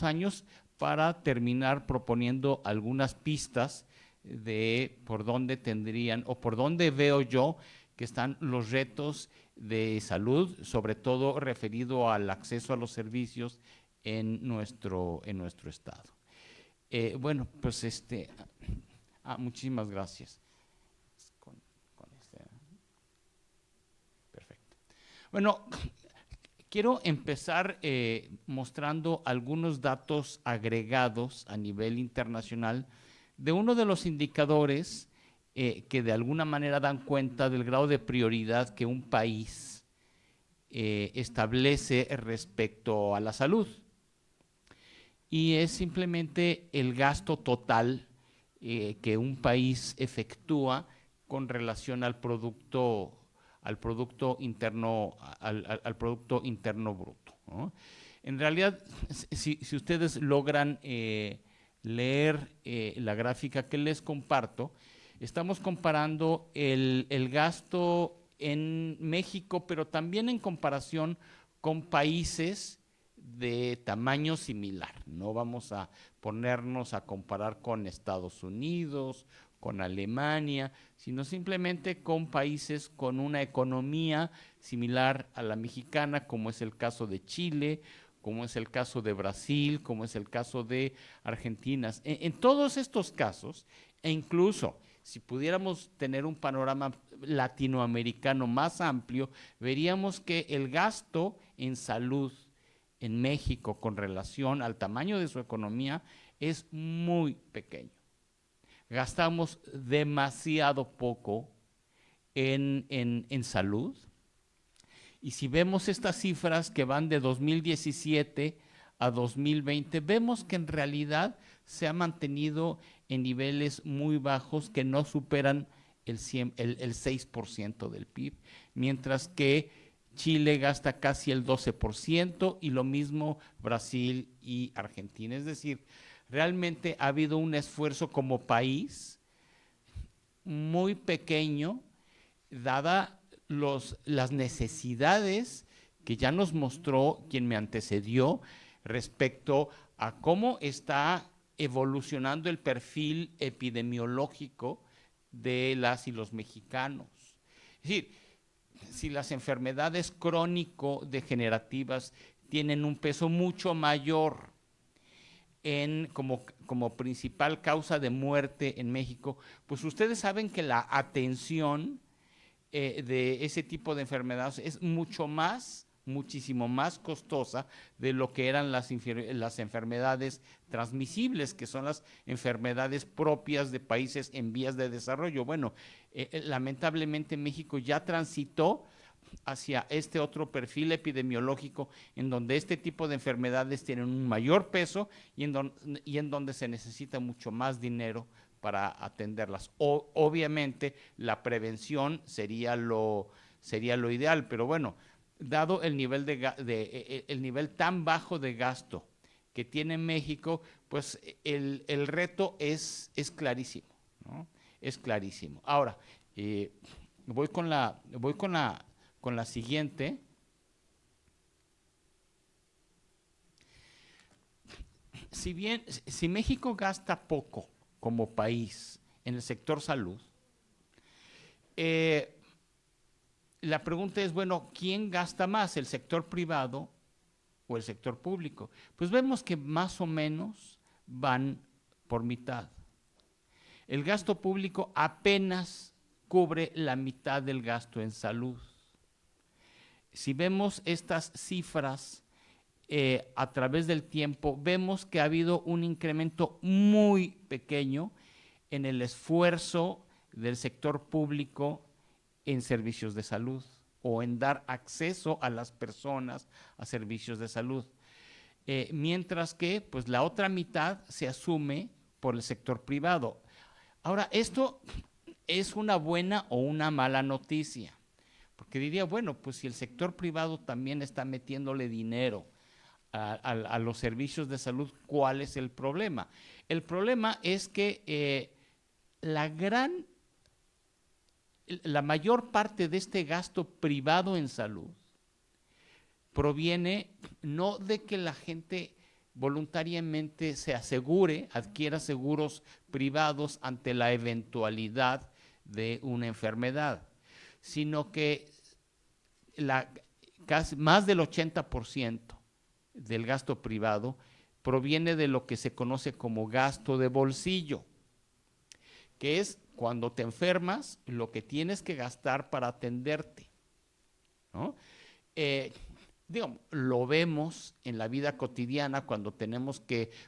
años, para terminar proponiendo algunas pistas de por dónde tendrían, o por dónde veo yo que están los retos de salud, sobre todo referido al acceso a los servicios en nuestro estado. Bueno, pues muchísimas gracias. Perfecto. Bueno, quiero empezar mostrando algunos datos agregados a nivel internacional de uno de los indicadores que de alguna manera dan cuenta del grado de prioridad que un país establece respecto a la salud. Y es simplemente el gasto total que un país efectúa con relación al producto interno bruto, ¿no? En realidad, si ustedes logran leer la gráfica que les comparto, estamos comparando el gasto en México, pero también en comparación con países de tamaño similar. No vamos a ponernos a comparar con Estados Unidos, con Alemania, sino simplemente con países con una economía similar a la mexicana, como es el caso de Chile, como es el caso de Brasil, como es el caso de Argentina. En todos estos casos, e incluso si pudiéramos tener un panorama latinoamericano más amplio, veríamos que el gasto en salud en México con relación al tamaño de su economía es muy pequeño. Gastamos demasiado poco en salud. Y si vemos estas cifras que van de 2017 a 2020, vemos que en realidad se ha mantenido en niveles muy bajos que no superan el 6% del PIB, mientras que Chile gasta casi el 12% y lo mismo Brasil y Argentina. Es decir, realmente ha habido un esfuerzo como país muy pequeño, dada las necesidades que ya nos mostró quien me antecedió respecto a cómo está evolucionando el perfil epidemiológico de las y los mexicanos. Es decir, si las enfermedades crónico-degenerativas tienen un peso mucho mayor como principal causa de muerte en México, pues ustedes saben que la atención de ese tipo de enfermedades es muchísimo más costosa de lo que eran las enfermedades transmisibles, que son las enfermedades propias de países en vías de desarrollo. Bueno, lamentablemente México ya transitó hacia este otro perfil epidemiológico en donde este tipo de enfermedades tienen un mayor peso y en donde se necesita mucho más dinero para atenderlas. Obviamente la prevención sería lo ideal, pero bueno, dado el nivel el nivel tan bajo de gasto que tiene México, pues el reto es clarísimo, ¿no? Es clarísimo. Ahora, voy con la siguiente. Si México gasta poco como país en el sector salud, la pregunta es, bueno, ¿quién gasta más, el sector privado o el sector público? Pues vemos que más o menos van por mitad. El gasto público apenas cubre la mitad del gasto en salud. Si vemos estas cifras a través del tiempo, vemos que ha habido un incremento muy pequeño en el esfuerzo del sector público en servicios de salud o en dar acceso a las personas a servicios de salud. Mientras que pues, la otra mitad se asume por el sector privado. Ahora, esto es una buena o una mala noticia, porque diría, bueno, pues si el sector privado también está metiéndole dinero a los servicios de salud, ¿cuál es el problema? El problema es que la mayor parte de este gasto privado en salud proviene no de que la gente voluntariamente se asegure, adquiera seguros privados ante la eventualidad de una enfermedad, sino que casi más del 80% del gasto privado proviene de lo que se conoce como gasto de bolsillo, que es cuando te enfermas, lo que tienes que gastar para atenderte, ¿no? Digamos, lo vemos en la vida cotidiana cuando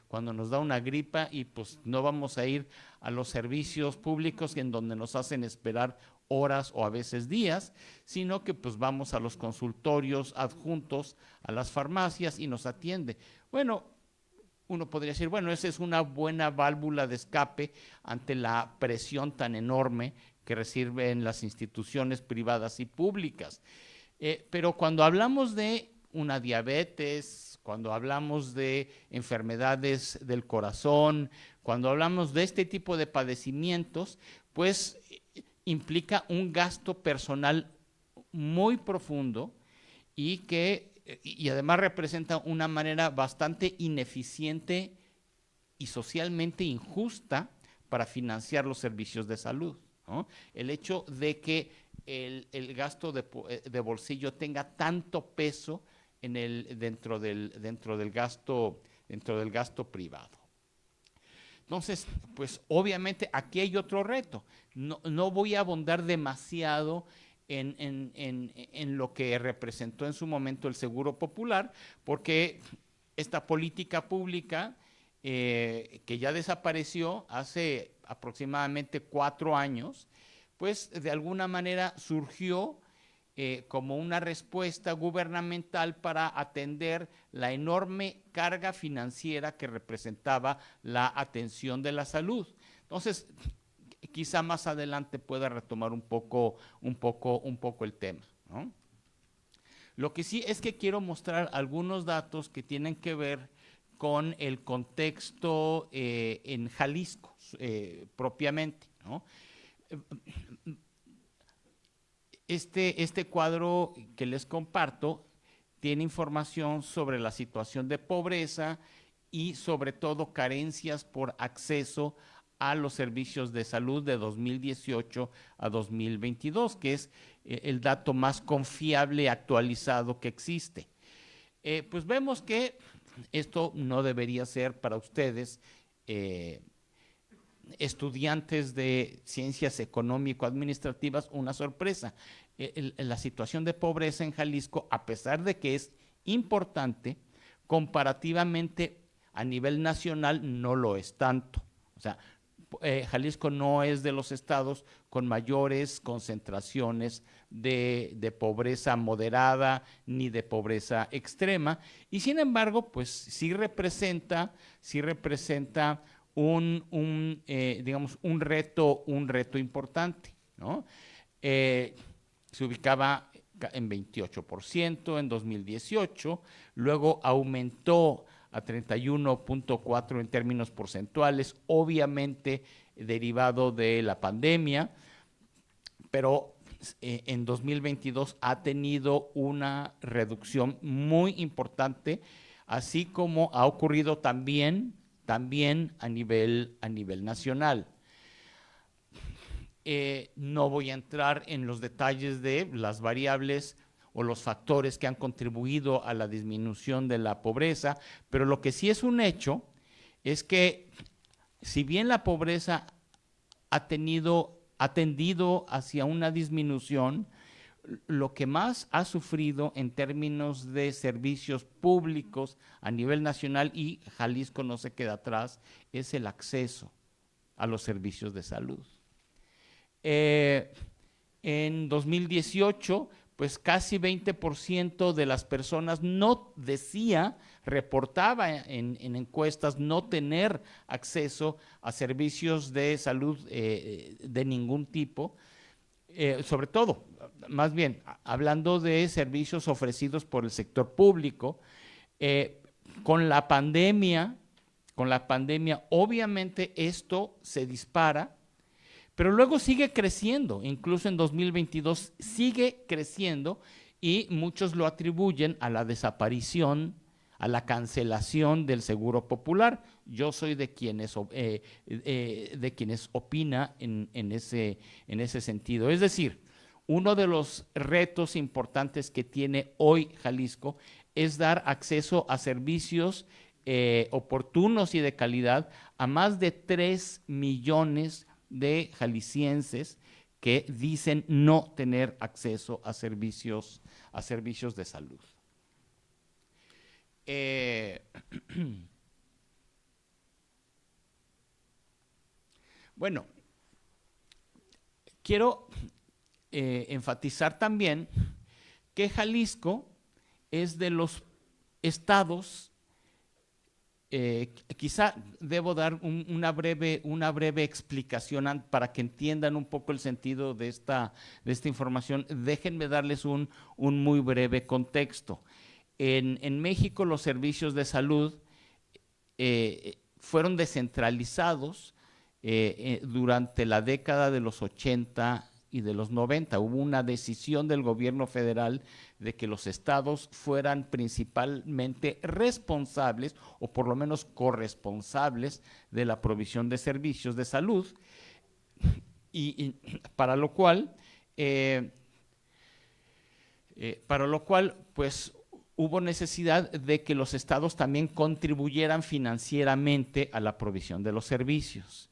cuando nos da una gripa y pues no vamos a ir a los servicios públicos en donde nos hacen esperar horas o a veces días, sino que pues vamos a los consultorios adjuntos a las farmacias y nos atiende. Bueno, uno podría decir, bueno, esa es una buena válvula de escape ante la presión tan enorme que reciben las instituciones privadas y públicas. Pero cuando hablamos de una diabetes, cuando hablamos de enfermedades del corazón, cuando hablamos de este tipo de padecimientos, pues implica un gasto personal muy profundo y además representa una manera bastante ineficiente y socialmente injusta para financiar los servicios de salud, ¿no? El hecho de que el gasto de bolsillo tenga tanto peso dentro del gasto privado. Entonces, pues obviamente aquí hay otro reto. No voy a abundar demasiado en lo que representó en su momento el Seguro Popular, porque esta política pública que ya desapareció hace aproximadamente 4 años, pues de alguna manera surgió como una respuesta gubernamental para atender la enorme carga financiera que representaba la atención de la salud. Entonces, quizá más adelante pueda retomar un poco el tema, ¿no? Lo que sí es que quiero mostrar algunos datos que tienen que ver con el contexto en Jalisco propiamente, ¿no? Este cuadro que les comparto tiene información sobre la situación de pobreza y sobre todo carencias por acceso a los servicios de salud de 2018 a 2022, que es el dato más confiable y actualizado que existe. Pues vemos que esto no debería ser para ustedes, estudiantes de ciencias económico-administrativas, una sorpresa. La situación de pobreza en Jalisco, a pesar de que es importante, comparativamente a nivel nacional no lo es tanto. O sea, Jalisco no es de los estados con mayores concentraciones de pobreza moderada ni de pobreza extrema, y sin embargo, pues sí representa digamos, un reto importante, ¿no? Se ubicaba en 28% en 2018, luego aumentó a 31.4 en términos porcentuales, obviamente derivado de la pandemia, pero en 2022 ha tenido una reducción muy importante, así como ha ocurrido también a nivel nacional. No voy a entrar en los detalles de las variables o los factores que han contribuido a la disminución de la pobreza, pero lo que sí es un hecho es que si bien la pobreza ha tendido hacia una disminución, lo que más ha sufrido en términos de servicios públicos a nivel nacional, y Jalisco no se queda atrás, es el acceso a los servicios de salud. En 2018, pues casi 20% de las personas reportaba en encuestas no tener acceso a servicios de salud de ningún tipo, sobre todo, más bien, hablando de servicios ofrecidos por el sector público. Con la pandemia, obviamente esto se dispara, pero luego sigue creciendo, incluso en 2022 sigue creciendo, y muchos lo atribuyen a la desaparición, a la cancelación del Seguro Popular. Yo soy de quienes opina en ese sentido. Es decir, uno de los retos importantes que tiene hoy Jalisco es dar acceso a servicios oportunos y de calidad a más de 3 millones de jaliscienses que dicen no tener acceso a servicios de salud. Bueno, quiero enfatizar también que Jalisco es de los estados, quizá debo dar una breve explicación para que entiendan un poco el sentido de esta información. Déjenme darles un muy breve contexto. En México los servicios de salud fueron descentralizados durante la década de los 80 y de los 90. Hubo una decisión del gobierno federal de que los estados fueran principalmente responsables o por lo menos corresponsables de la provisión de servicios de salud y para lo cual pues hubo necesidad de que los estados también contribuyeran financieramente a la provisión de los servicios.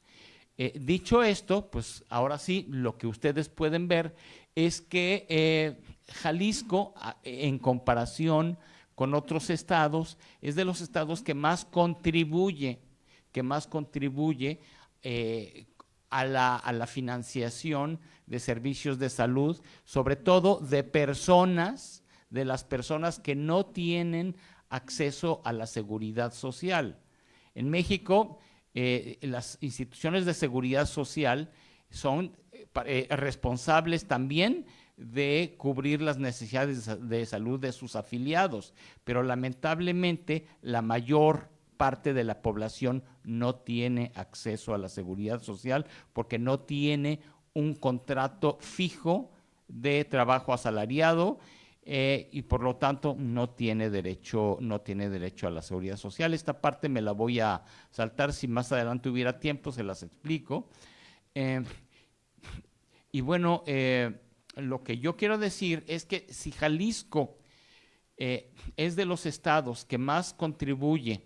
Dicho esto, pues ahora sí, lo que ustedes pueden ver es que Jalisco, en comparación con otros estados, es de los estados que más contribuye a la financiación de servicios de salud, sobre todo de las personas que no tienen acceso a la seguridad social. En México, las instituciones de seguridad social son responsables también de cubrir las necesidades de salud de sus afiliados, pero lamentablemente la mayor parte de la población no tiene acceso a la seguridad social porque no tiene un contrato fijo de trabajo asalariado y por lo tanto no tiene derecho a la seguridad social. Esta parte me la voy a saltar, si más adelante hubiera tiempo se las explico. Y bueno, lo que yo quiero decir es que si Jalisco es de los estados que más contribuye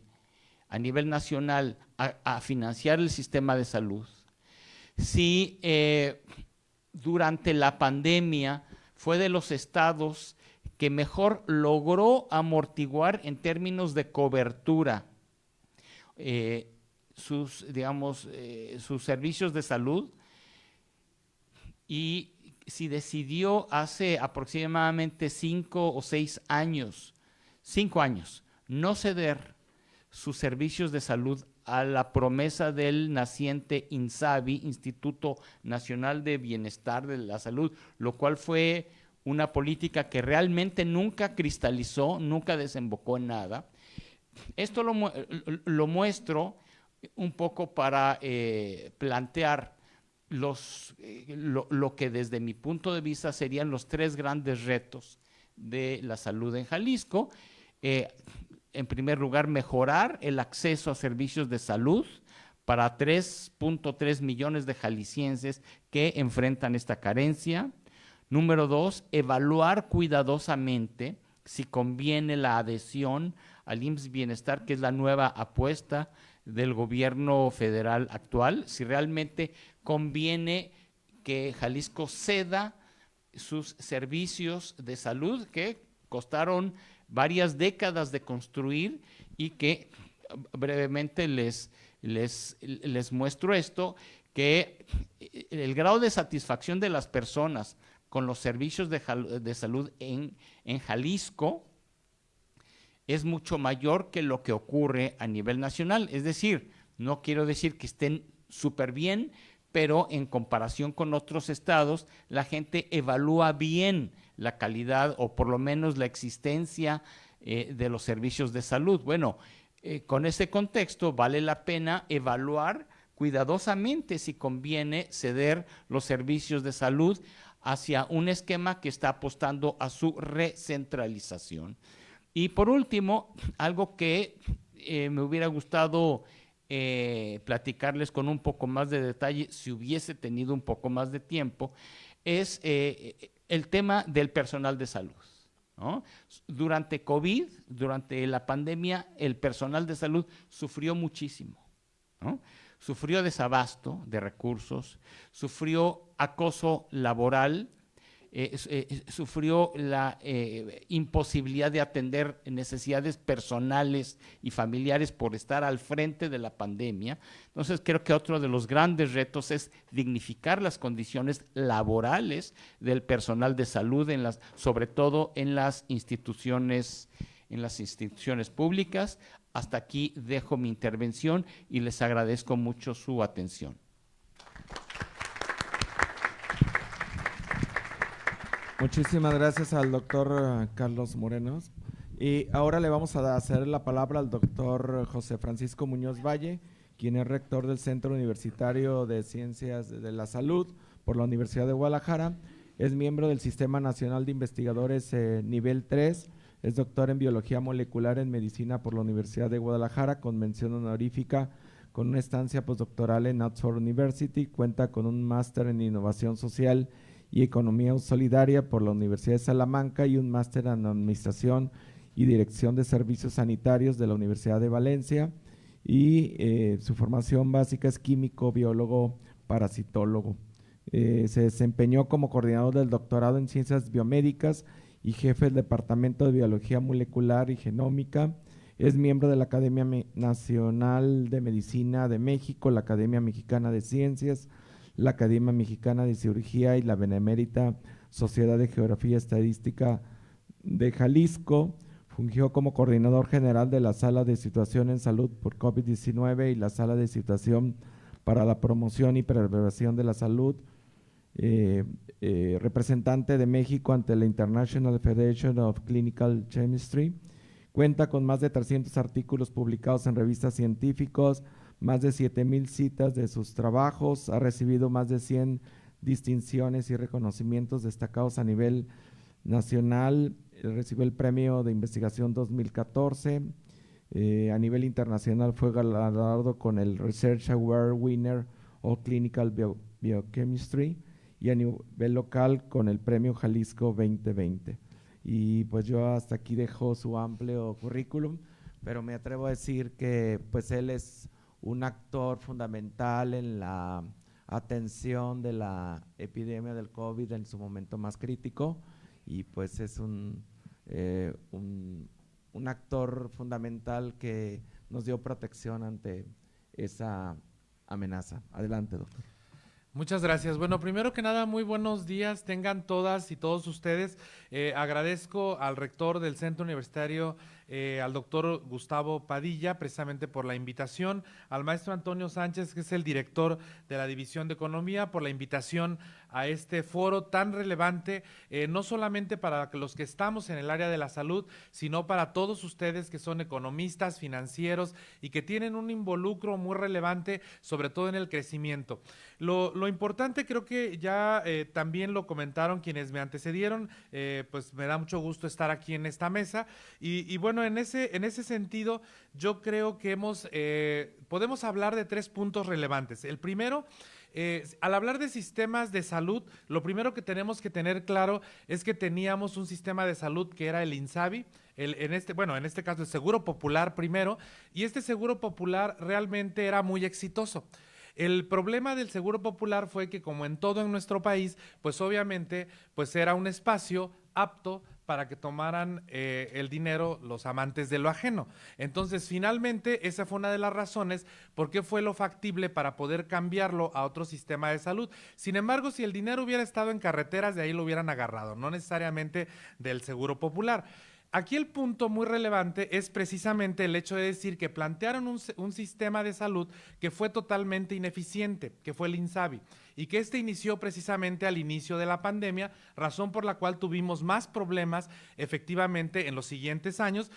a nivel nacional a financiar el sistema de salud, si durante la pandemia fue de los estados que mejor logró amortiguar en términos de cobertura sus servicios de salud, y si decidió hace aproximadamente 5 o 6 años, 5 años, no ceder sus servicios de salud a la promesa del naciente INSABI, Instituto Nacional de Bienestar de la Salud, lo cual fue una política que realmente nunca cristalizó, nunca desembocó en nada. Esto lo muestro un poco para plantear lo que desde mi punto de vista serían los 3 grandes retos de la salud en Jalisco. En primer lugar, mejorar el acceso a servicios de salud para 3.3 millones de jaliscienses que enfrentan esta carencia. Número 2, evaluar cuidadosamente si conviene la adhesión al IMSS Bienestar, que es la nueva apuesta del gobierno federal actual, si realmente conviene que Jalisco ceda sus servicios de salud que costaron varias décadas de construir y que brevemente les muestro esto, que el grado de satisfacción de las personas con los servicios de salud en Jalisco es mucho mayor que lo que ocurre a nivel nacional. Es decir, no quiero decir que estén súper bien, pero en comparación con otros estados, la gente evalúa bien la calidad o por lo menos la existencia de los servicios de salud. Bueno, con ese contexto vale la pena evaluar cuidadosamente si conviene ceder los servicios de salud hacia un esquema que está apostando a su recentralización. Y por último, algo que me hubiera gustado platicarles con un poco más de detalle si hubiese tenido un poco más de tiempo, es el tema del personal de salud, ¿no? Durante COVID, durante la pandemia, el personal de salud sufrió muchísimo, ¿no? Sufrió desabasto de recursos, sufrió acoso laboral, sufrió la imposibilidad de atender necesidades personales y familiares por estar al frente de la pandemia. Entonces creo que otro de los grandes retos es dignificar las condiciones laborales del personal de salud, sobre todo en las instituciones públicas. Hasta aquí dejo mi intervención y les agradezco mucho su atención. Muchísimas gracias al doctor Carlos Morenos. Y ahora le vamos a hacer la palabra al doctor José Francisco Muñoz Valle, quien es rector del Centro Universitario de Ciencias de la Salud por la Universidad de Guadalajara. Es miembro del Sistema Nacional de Investigadores Nivel 3. Es doctor en Biología Molecular en Medicina por la Universidad de Guadalajara, con mención honorífica con una estancia postdoctoral en Oxford University. Cuenta con un máster en Innovación Social y Economía Solidaria por la Universidad de Salamanca y un máster en Administración y Dirección de Servicios Sanitarios de la Universidad de Valencia, y su formación básica es químico, biólogo, parasitólogo. Se desempeñó como coordinador del doctorado en Ciencias Biomédicas y jefe del Departamento de Biología Molecular y Genómica. Es miembro de la Academia Nacional de Medicina de México, la Academia Mexicana de Ciencias, la Academia Mexicana de Cirugía y la Benemérita Sociedad de Geografía y Estadística de Jalisco. Fungió como coordinador general de la Sala de Situación en Salud por COVID-19 y la Sala de Situación para la Promoción y Preservación de la Salud, representante de México ante la International Federation of Clinical Chemistry. Cuenta con más de 300 artículos publicados en revistas científicas, más de 7,000 citas de sus trabajos, ha recibido más de 100 distinciones y reconocimientos destacados a nivel nacional, recibió el Premio de Investigación 2014, a nivel internacional fue galardonado con el Research Award Winner of Clinical Biochemistry y a nivel local con el Premio Jalisco 2020. Y pues yo hasta aquí dejo su amplio currículum, pero me atrevo a decir que pues él es un actor fundamental en la atención de la epidemia del COVID en su momento más crítico, y pues es un actor fundamental que nos dio protección ante esa amenaza. Adelante, doctor. Muchas gracias. Bueno, primero que nada, muy buenos días tengan todas y todos ustedes. Agradezco al rector del Centro Universitario, al doctor Gustavo Padilla, precisamente por la invitación, al maestro Antonio Sánchez, que es el director de la División de Economía, por la invitación a este foro tan relevante, no solamente para los que estamos en el área de la salud, sino para todos ustedes que son economistas, financieros y que tienen un involucro muy relevante, sobre todo en el crecimiento. Lo importante, creo que ya también lo comentaron quienes me antecedieron, pues me da mucho gusto estar aquí en esta mesa y bueno, en ese sentido yo creo que podemos hablar de 3 puntos relevantes. El primero, al hablar de sistemas de salud, lo primero que tenemos que tener claro es que teníamos un sistema de salud que era el INSABI, en este caso el Seguro Popular primero, y este Seguro Popular realmente era muy exitoso. El problema del Seguro Popular fue que, como en todo en nuestro país, pues obviamente pues era un espacio apto para que tomaran el dinero los amantes de lo ajeno. Entonces, finalmente, esa fue una de las razones por qué fue lo factible para poder cambiarlo a otro sistema de salud. Sin embargo, si el dinero hubiera estado en carreteras, de ahí lo hubieran agarrado, no necesariamente del Seguro Popular. Aquí el punto muy relevante es precisamente el hecho de decir que plantearon un sistema de salud que fue totalmente ineficiente, que fue el INSABI, y que inició precisamente al inicio de la pandemia, razón por la cual tuvimos más problemas efectivamente en los siguientes años,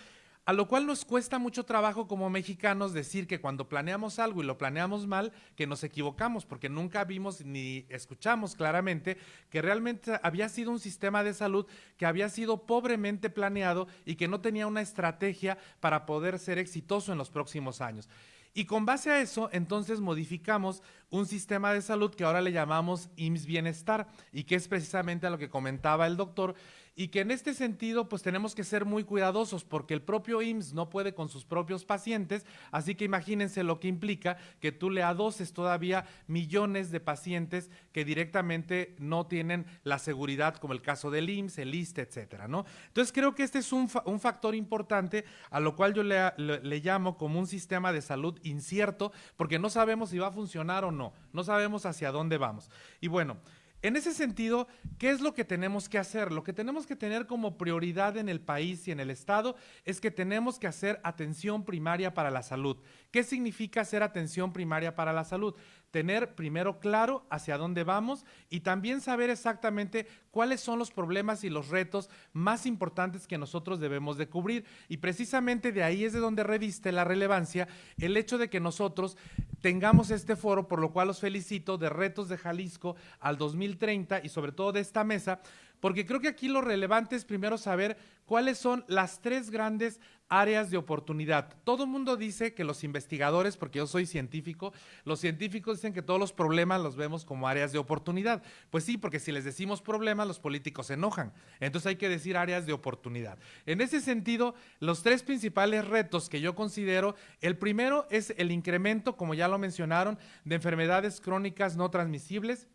a lo cual nos cuesta mucho trabajo como mexicanos decir que cuando planeamos algo y lo planeamos mal, que nos equivocamos, porque nunca vimos ni escuchamos claramente que realmente había sido un sistema de salud que había sido pobremente planeado y que no tenía una estrategia para poder ser exitoso en los próximos años. Y con base a eso, entonces modificamos un sistema de salud que ahora le llamamos IMSS Bienestar, y que es precisamente a lo que comentaba el doctor, y que en este sentido pues tenemos que ser muy cuidadosos porque el propio IMSS no puede con sus propios pacientes, así que imagínense lo que implica que tú le adoses todavía millones de pacientes que directamente no tienen la seguridad, como el caso del IMSS, el ISSSTE, etcétera, ¿no? Entonces creo que este es un factor importante a lo cual yo le llamo como un sistema de salud incierto, porque no sabemos si va a funcionar o no sabemos hacia dónde vamos. Y bueno, en ese sentido, ¿qué es lo que tenemos que hacer? Lo que tenemos que tener como prioridad en el país y en el Estado es que tenemos que hacer atención primaria para la salud. ¿Qué significa hacer atención primaria para la salud? Tener primero claro hacia dónde vamos y también saber exactamente cuáles son los problemas y los retos más importantes que nosotros debemos de cubrir. Y precisamente de ahí es de donde reviste la relevancia el hecho de que nosotros tengamos este foro, por lo cual los felicito, de Retos de Jalisco al 2030 y sobre todo de esta mesa, porque creo que aquí lo relevante es primero saber cuáles son las 3 grandes áreas de oportunidad. Todo el mundo dice que los investigadores, porque yo soy científico, los científicos dicen que todos los problemas los vemos como áreas de oportunidad. Pues sí, porque si les decimos problemas, los políticos se enojan. Entonces hay que decir áreas de oportunidad. En ese sentido, los 3 principales retos que yo considero, el primero es el incremento, como ya lo mencionaron, de enfermedades crónicas no transmisibles.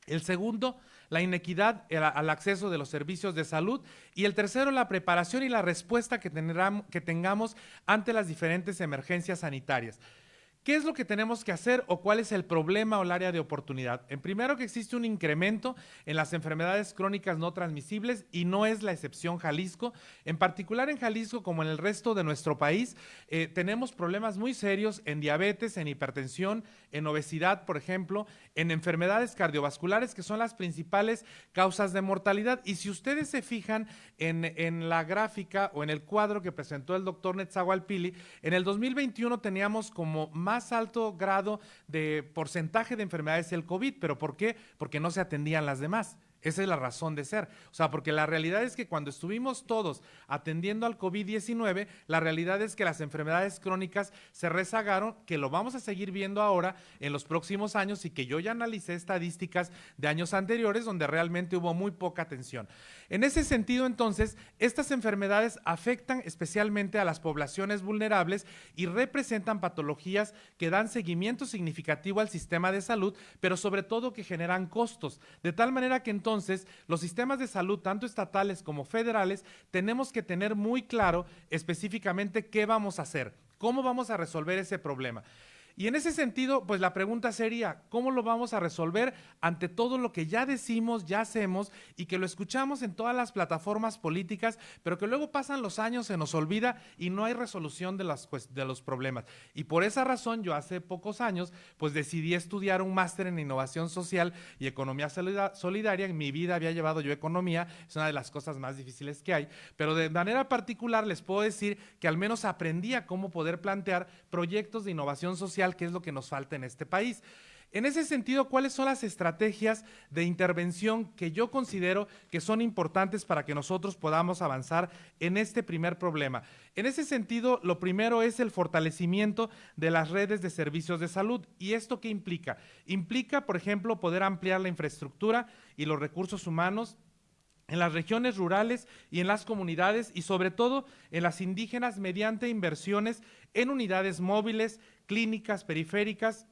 El segundo, la inequidad al acceso de los servicios de salud. Y el tercero, la preparación y la respuesta que tengamos ante las diferentes emergencias sanitarias. ¿Qué es lo que tenemos que hacer o cuál es el problema o el área de oportunidad? En primero, que existe un incremento en las enfermedades crónicas no transmisibles y no es la excepción Jalisco. En particular en Jalisco, como en el resto de nuestro país, tenemos problemas muy serios en diabetes, en hipertensión, en obesidad, por ejemplo, en enfermedades cardiovasculares, que son las principales causas de mortalidad. Y si ustedes se fijan en la gráfica o en el cuadro que presentó el doctor Netzahualpili, en el 2021 teníamos como más alto grado de porcentaje de enfermedades el COVID, ¿pero por qué? Porque no se atendían las demás. Esa es la razón de ser. O sea, porque la realidad es que cuando estuvimos todos atendiendo al COVID-19, la realidad es que las enfermedades crónicas se rezagaron, que lo vamos a seguir viendo ahora en los próximos años y que yo ya analicé estadísticas de años anteriores donde realmente hubo muy poca atención. En ese sentido, entonces, estas enfermedades afectan especialmente a las poblaciones vulnerables y representan patologías que dan seguimiento significativo al sistema de salud, pero sobre todo que generan costos, de tal manera que entonces los sistemas de salud, tanto estatales como federales, tenemos que tener muy claro específicamente qué vamos a hacer, cómo vamos a resolver ese problema. Y en ese sentido, pues la pregunta sería, ¿cómo lo vamos a resolver ante todo lo que ya decimos, ya hacemos y que lo escuchamos en todas las plataformas políticas, pero que luego pasan los años, se nos olvida y no hay resolución de los problemas? Y por esa razón, yo hace pocos años, pues decidí estudiar un máster en innovación social y economía solidaria. En mi vida había llevado yo economía, es una de las cosas más difíciles que hay, pero de manera particular les puedo decir que al menos aprendí a cómo poder plantear proyectos de innovación social, que es lo que nos falta en este país. En ese sentido, ¿cuáles son las estrategias de intervención que yo considero que son importantes para que nosotros podamos avanzar en este primer problema? En ese sentido, lo primero es el fortalecimiento de las redes de servicios de salud. ¿Y esto qué implica? Implica, por ejemplo, poder ampliar la infraestructura y los recursos humanos en las regiones rurales y en las comunidades y sobre todo en las indígenas mediante inversiones en unidades móviles, clínicas periféricas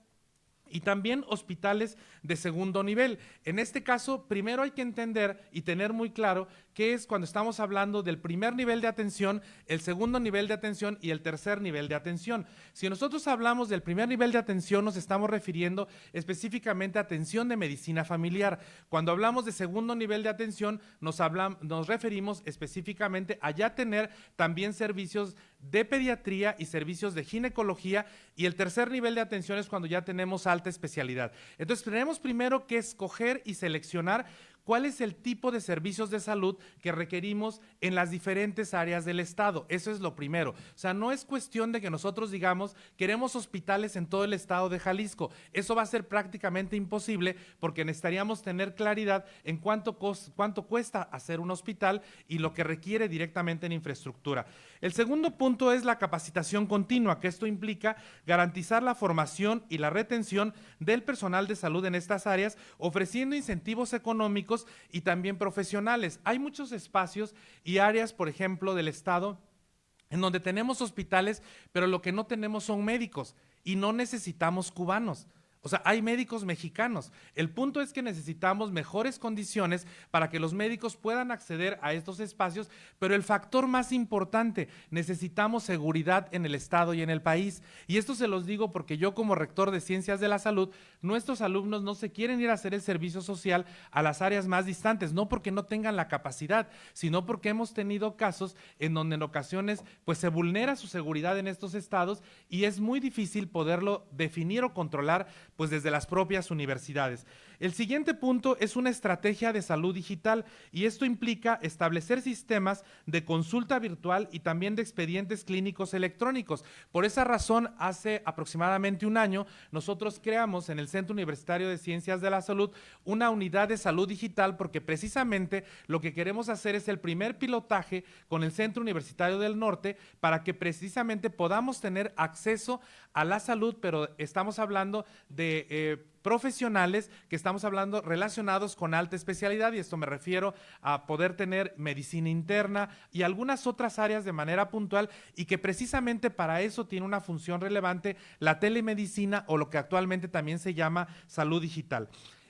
y también hospitales de segundo nivel. En este caso, primero hay que entender y tener muy claro qué es cuando estamos hablando del primer nivel de atención, el segundo nivel de atención y el tercer nivel de atención. Si nosotros hablamos del primer nivel de atención, nos estamos refiriendo específicamente a atención de medicina familiar. Cuando hablamos de segundo nivel de atención, nos referimos específicamente a ya tener también servicios de pediatría y servicios de ginecología, y el tercer nivel de atención es cuando ya tenemos alta especialidad. Entonces tenemos primero que escoger y seleccionar cuál es el tipo de servicios de salud que requerimos en las diferentes áreas del estado. Eso es lo primero. O sea, no es cuestión de que nosotros digamos queremos hospitales en todo el estado de Jalisco. Eso va a ser prácticamente imposible porque necesitaríamos tener claridad en cuánto cuesta hacer un hospital y lo que requiere directamente en infraestructura. El segundo punto es la capacitación continua, que esto implica garantizar la formación y la retención del personal de salud en estas áreas, ofreciendo incentivos económicos y también profesionales. Hay muchos espacios y áreas, por ejemplo, del estado en donde tenemos hospitales, pero lo que no tenemos son médicos y no necesitamos cubanos. O sea, hay médicos mexicanos. El punto es que necesitamos mejores condiciones para que los médicos puedan acceder a estos espacios, pero el factor más importante, necesitamos seguridad en el estado y en el país. Y esto se los digo porque yo como rector de Ciencias de la Salud, nuestros alumnos no se quieren ir a hacer el servicio social a las áreas más distantes, no porque no tengan la capacidad, sino porque hemos tenido casos en donde en ocasiones pues se vulnera su seguridad en estos estados y es muy difícil poderlo definir o controlar pues desde las propias universidades. El siguiente punto es una estrategia de salud digital y esto implica establecer sistemas de consulta virtual y también de expedientes clínicos electrónicos. Por esa razón, hace aproximadamente un año, nosotros creamos en el Centro Universitario de Ciencias de la Salud una unidad de salud digital porque precisamente lo que queremos hacer es el primer pilotaje con el Centro Universitario del Norte para que precisamente podamos tener acceso a la salud, pero estamos hablando de profesionales que estamos hablando relacionados con alta especialidad y esto me refiero a poder tener medicina interna y algunas otras áreas de manera puntual y que precisamente para eso tiene una función relevante la telemedicina o lo que actualmente también se llama salud digital.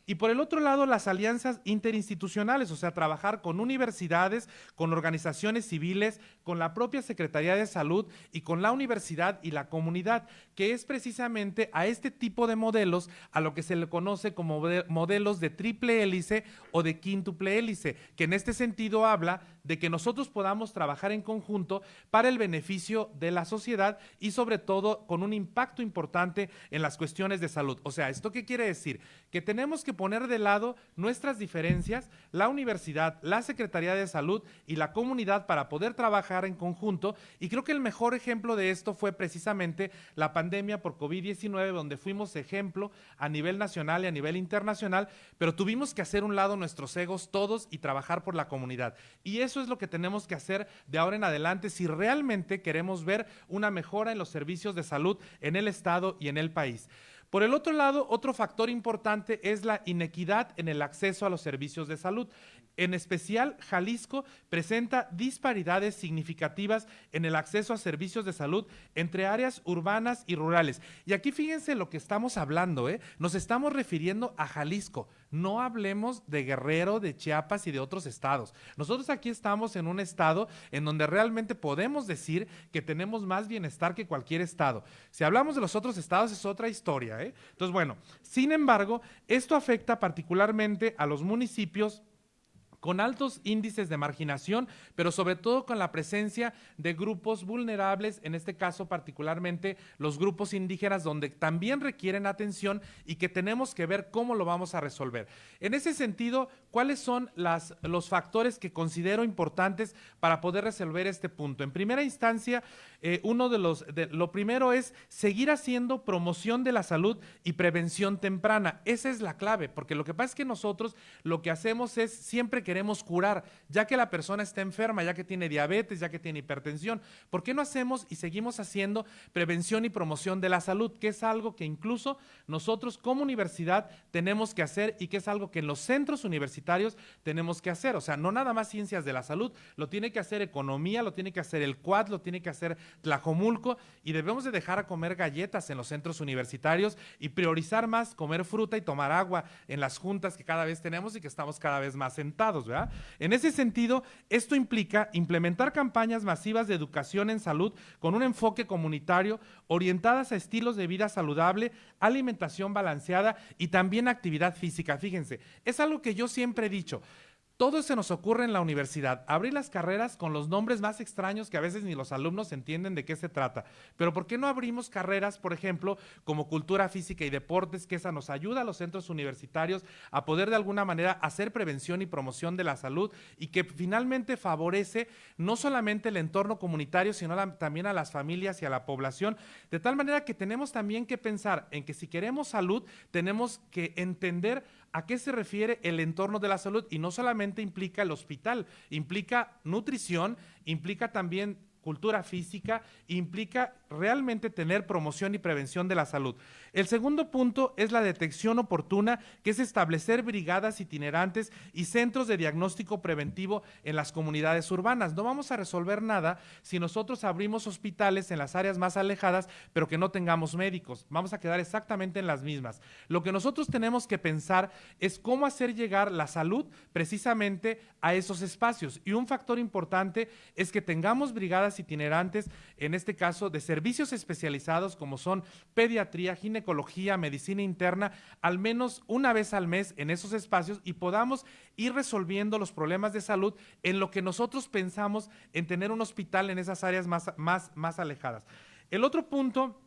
Y por el otro lado, las alianzas interinstitucionales, o sea, trabajar con universidades, con organizaciones civiles, con la propia Secretaría de Salud y con la universidad y la comunidad, que es precisamente a este tipo de modelos a lo que se le conoce como modelos de triple hélice o de quíntuple hélice, que en este sentido habla de que nosotros podamos trabajar en conjunto para el beneficio de la sociedad y sobre todo con un impacto importante en las cuestiones de salud. O sea, ¿esto qué quiere decir? Que tenemos que poner de lado nuestras diferencias, la universidad, la Secretaría de Salud y la comunidad para poder trabajar en conjunto y creo que el mejor ejemplo de esto fue precisamente la pandemia por COVID-19 donde fuimos ejemplo a nivel nacional y a nivel internacional, pero tuvimos que hacer un lado nuestros egos todos y trabajar por la comunidad y eso es lo que tenemos que hacer de ahora en adelante si realmente queremos ver una mejora en los servicios de salud en el estado y en el país. Por el otro lado, otro factor importante es la inequidad en el acceso a los servicios de salud. En especial, Jalisco presenta disparidades significativas en el acceso a servicios de salud entre áreas urbanas y rurales. Y aquí fíjense lo que estamos hablando, nos estamos refiriendo a Jalisco. No hablemos de Guerrero, de Chiapas y de otros estados. Nosotros aquí estamos en un estado en donde realmente podemos decir que tenemos más bienestar que cualquier estado. Si hablamos de los otros estados es otra historia, Entonces, bueno, sin embargo, esto afecta particularmente a los municipios con altos índices de marginación, pero sobre todo con la presencia de grupos vulnerables, en este caso particularmente los grupos indígenas, donde también requieren atención y que tenemos que ver cómo lo vamos a resolver. En ese sentido, ¿cuáles son los factores que considero importantes para poder resolver este punto? En primera instancia, lo primero es seguir haciendo promoción de la salud y prevención temprana. Esa es la clave, porque lo que pasa es que nosotros lo que hacemos es siempre queremos curar, ya que la persona está enferma, ya que tiene diabetes, ya que tiene hipertensión. ¿Por qué no hacemos y seguimos haciendo prevención y promoción de la salud? Que es algo que incluso nosotros como universidad tenemos que hacer y que es algo que en los centros universitarios tenemos que hacer. O sea, no nada más ciencias de la salud, lo tiene que hacer economía, lo tiene que hacer el CUAD, lo tiene que hacer Tlajomulco y debemos de dejar a comer galletas en los centros universitarios y priorizar más comer fruta y tomar agua en las juntas que cada vez tenemos y que estamos cada vez más sentados, ¿verdad? En ese sentido, esto implica implementar campañas masivas de educación en salud con un enfoque comunitario orientadas a estilos de vida saludable, alimentación balanceada y también actividad física. Fíjense, es algo que yo siempre he dicho. Todo se nos ocurre en la universidad, abrir las carreras con los nombres más extraños que a veces ni los alumnos entienden de qué se trata. Pero ¿por qué no abrimos carreras, por ejemplo, como cultura física y deportes, que esa nos ayuda a los centros universitarios a poder de alguna manera hacer prevención y promoción de la salud y que finalmente favorece no solamente el entorno comunitario, sino también a las familias y a la población, de tal manera que tenemos también que pensar en que si queremos salud, tenemos que entender a qué se refiere el entorno de la salud y no solamente implica el hospital, implica nutrición, implica también cultura física, implica realmente tener promoción y prevención de la salud. El segundo punto es la detección oportuna, que es establecer brigadas itinerantes y centros de diagnóstico preventivo en las comunidades urbanas. No vamos a resolver nada si nosotros abrimos hospitales en las áreas más alejadas, pero que no tengamos médicos. Vamos a quedar exactamente en las mismas. Lo que nosotros tenemos que pensar es cómo hacer llegar la salud precisamente a esos espacios. Y un factor importante es que tengamos brigadas itinerantes, en este caso de servicios especializados como son pediatría, ginecología, medicina interna, al menos una vez al mes en esos espacios y podamos ir resolviendo los problemas de salud en lo que nosotros pensamos en tener un hospital en esas áreas más alejadas. El otro punto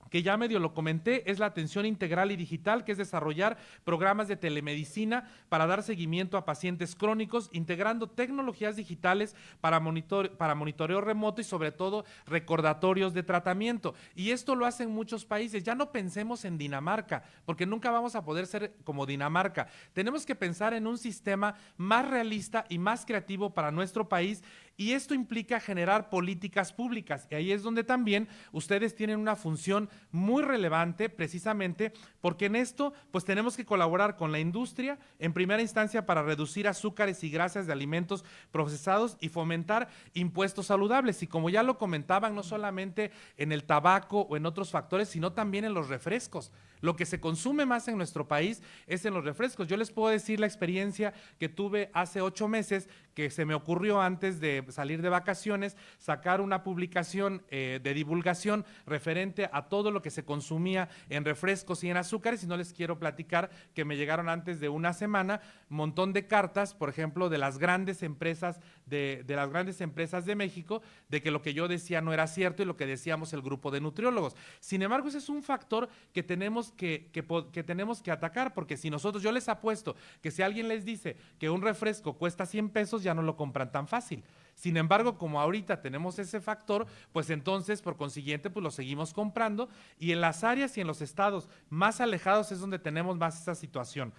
que ya medio lo comenté, es la atención integral y digital, que es desarrollar programas de telemedicina para dar seguimiento a pacientes crónicos, integrando tecnologías digitales para monitoreo remoto y sobre todo recordatorios de tratamiento. Y esto lo hacen muchos países. Ya no pensemos en Dinamarca, porque nunca vamos a poder ser como Dinamarca. Tenemos que pensar en un sistema más realista y más creativo para nuestro país, y esto implica generar políticas públicas. Y ahí es donde también ustedes tienen una función muy relevante, precisamente porque en esto pues tenemos que colaborar con la industria, en primera instancia para reducir azúcares y grasas de alimentos procesados y fomentar impuestos saludables. Y como ya lo comentaban, no solamente en el tabaco o en otros factores, sino también en los refrescos. Lo que se consume más en nuestro país es en los refrescos. Yo les puedo decir la experiencia que tuve hace 8 meses, que se me ocurrió antes de salir de vacaciones, sacar una publicación de divulgación referente a todo lo que se consumía en refrescos y en azúcares, y no les quiero platicar que me llegaron antes de una semana un montón de cartas, por ejemplo, de las grandes empresas de México, de que lo que yo decía no era cierto y lo que decíamos el grupo de nutriólogos. Sin embargo, ese es un factor que tenemos que atacar, porque si nosotros, yo les apuesto que si alguien les dice que un refresco cuesta 100 pesos, ya no lo compran tan fácil. Sin embargo, como ahorita tenemos ese factor, pues entonces, por consiguiente, pues lo seguimos comprando, y en las áreas y en los estados más alejados es donde tenemos más esa situación.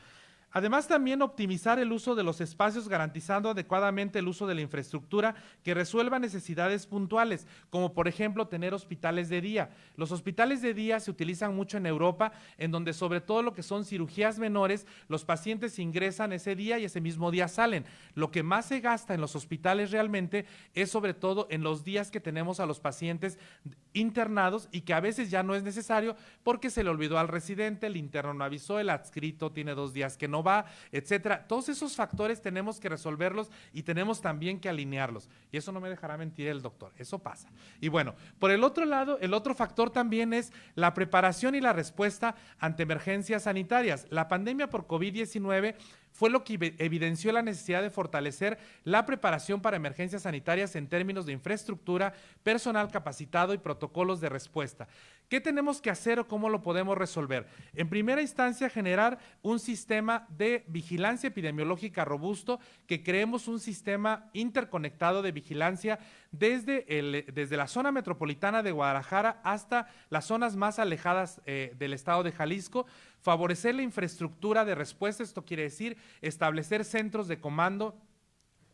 Además, también optimizar el uso de los espacios, garantizando adecuadamente el uso de la infraestructura que resuelva necesidades puntuales, como por ejemplo tener hospitales de día. Los hospitales de día se utilizan mucho en Europa, en donde sobre todo lo que son cirugías menores, los pacientes ingresan ese día y ese mismo día salen. Lo que más se gasta en los hospitales realmente es sobre todo en los días que tenemos a los pacientes internados, y que a veces ya no es necesario porque se le olvidó al residente, el interno no avisó, el adscrito tiene 2 días que no va, etcétera. Todos esos factores tenemos que resolverlos y tenemos también que alinearlos. Y eso no me dejará mentir el doctor, eso pasa. Y bueno, por el otro lado, el otro factor también es la preparación y la respuesta ante emergencias sanitarias. La pandemia por COVID-19 fue lo que evidenció la necesidad de fortalecer la preparación para emergencias sanitarias en términos de infraestructura, personal capacitado y protocolos de respuesta. ¿Qué tenemos que hacer o cómo lo podemos resolver? En primera instancia, generar un sistema de vigilancia epidemiológica robusto, que creemos un sistema interconectado de vigilancia desde la zona metropolitana de Guadalajara hasta las zonas más alejadas del estado de Jalisco. Favorecer la infraestructura de respuesta, esto quiere decir establecer centros de comando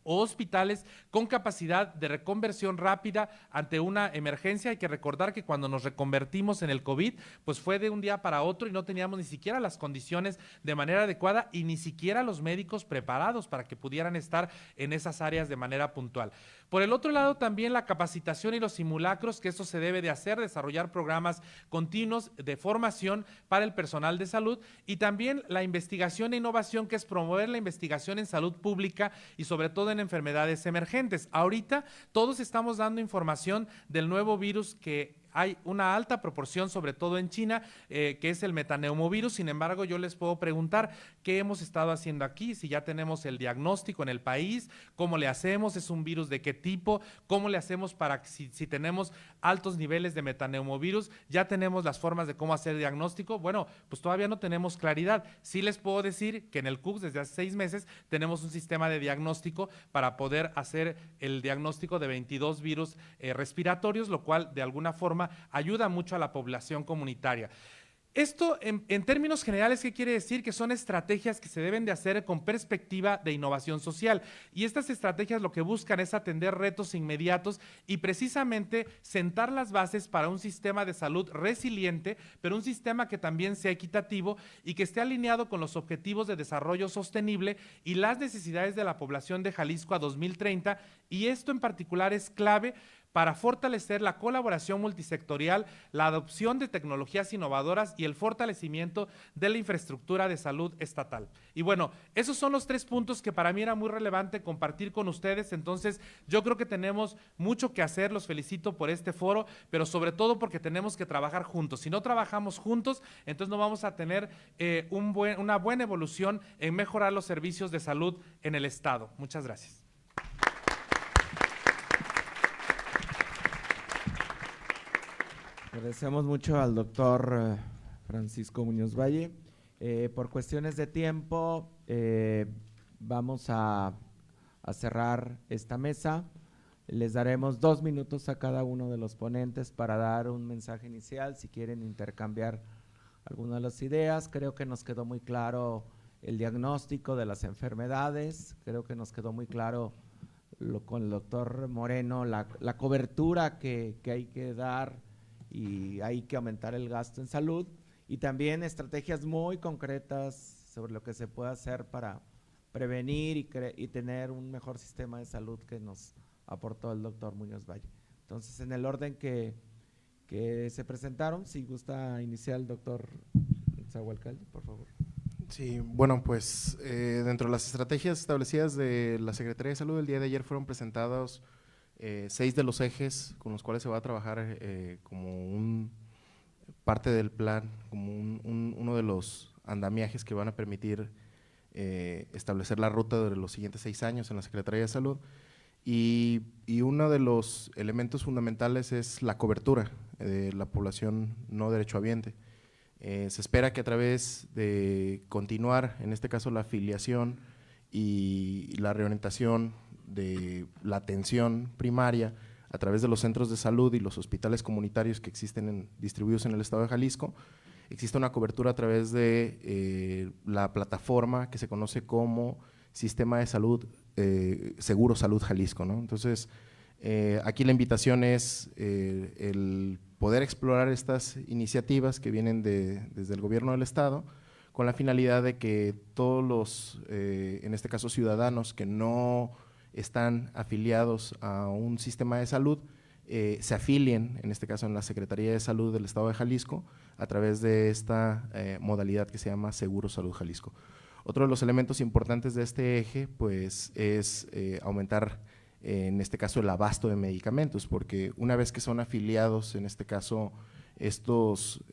o hospitales con capacidad de reconversión rápida ante una emergencia. Hay que recordar que cuando nos reconvertimos en el COVID, pues fue de un día para otro y no teníamos ni siquiera las condiciones de manera adecuada y ni siquiera los médicos preparados para que pudieran estar en esas áreas de manera puntual. Por el otro lado, también la capacitación y los simulacros, que eso se debe de hacer, desarrollar programas continuos de formación para el personal de salud, y también la investigación e innovación, que es promover la investigación en salud pública y sobre todo en enfermedades emergentes. Ahorita todos estamos dando información del nuevo virus que hay una alta proporción, sobre todo en China, que es el metaneumovirus. Sin embargo, yo les puedo preguntar qué hemos estado haciendo aquí, si ya tenemos el diagnóstico en el país, cómo le hacemos, es un virus de qué tipo, cómo le hacemos para que si tenemos altos niveles de metaneumovirus, ya tenemos las formas de cómo hacer diagnóstico. Bueno, pues todavía no tenemos claridad. Sí les puedo decir que en el CUCS desde hace 6 meses tenemos un sistema de diagnóstico para poder hacer el diagnóstico de 22 virus respiratorios, lo cual de alguna forma ayuda mucho a la población comunitaria. Esto, en términos generales, ¿qué quiere decir? Que son estrategias que se deben de hacer con perspectiva de innovación social. Y estas estrategias lo que buscan es atender retos inmediatos y precisamente sentar las bases para un sistema de salud resiliente, pero un sistema que también sea equitativo y que esté alineado con los objetivos de desarrollo sostenible y las necesidades de la población de Jalisco a 2030. Y esto en particular es clave para fortalecer la colaboración multisectorial, la adopción de tecnologías innovadoras y el fortalecimiento de la infraestructura de salud estatal. Y bueno, esos son los 3 puntos que para mí era muy relevante compartir con ustedes. Entonces, yo creo que tenemos mucho que hacer, los felicito por este foro, pero sobre todo porque tenemos que trabajar juntos. Si no trabajamos juntos, entonces no vamos a tener una buena evolución en mejorar los servicios de salud en el Estado. Muchas gracias. Agradecemos mucho al doctor Francisco Muñoz Valle. Por cuestiones de tiempo, vamos a cerrar esta mesa. Les daremos 2 minutos a cada uno de los ponentes para dar un mensaje inicial, si quieren intercambiar algunas de las ideas. Creo que nos quedó muy claro el diagnóstico de las enfermedades, creo que nos quedó muy claro con el doctor Moreno la cobertura que hay que dar y hay que aumentar el gasto en salud, y también estrategias muy concretas sobre lo que se puede hacer para prevenir y tener un mejor sistema de salud que nos aportó el doctor Muñoz Valle. Entonces, en el orden que se presentaron, si gusta iniciar el doctor Zahualcalde, por favor. Sí, bueno, pues dentro de las estrategias establecidas de la Secretaría de Salud, el día de ayer fueron presentados 6 de los ejes con los cuales se va a trabajar como parte del plan, como uno de los andamiajes que van a permitir establecer la ruta de los siguientes 6 años en la Secretaría de Salud. Y uno de los elementos fundamentales es la cobertura de la población no derechohabiente. Se espera que a través de continuar, en este caso la afiliación y la reorientación de la atención primaria a través de los centros de salud y los hospitales comunitarios que existen distribuidos en el estado de Jalisco, existe una cobertura a través de la plataforma que se conoce como Sistema de Salud, Seguro Salud Jalisco, ¿no? Entonces, aquí la invitación es el poder explorar estas iniciativas que vienen desde el gobierno del estado, con la finalidad de que todos los, en este caso ciudadanos que no están afiliados a un sistema de salud, se afilien, en este caso en la Secretaría de Salud del Estado de Jalisco, a través de esta modalidad que se llama Seguro Salud Jalisco. Otro de los elementos importantes de este eje, pues, es aumentar, en este caso, el abasto de medicamentos, porque una vez que son afiliados, en este caso, estos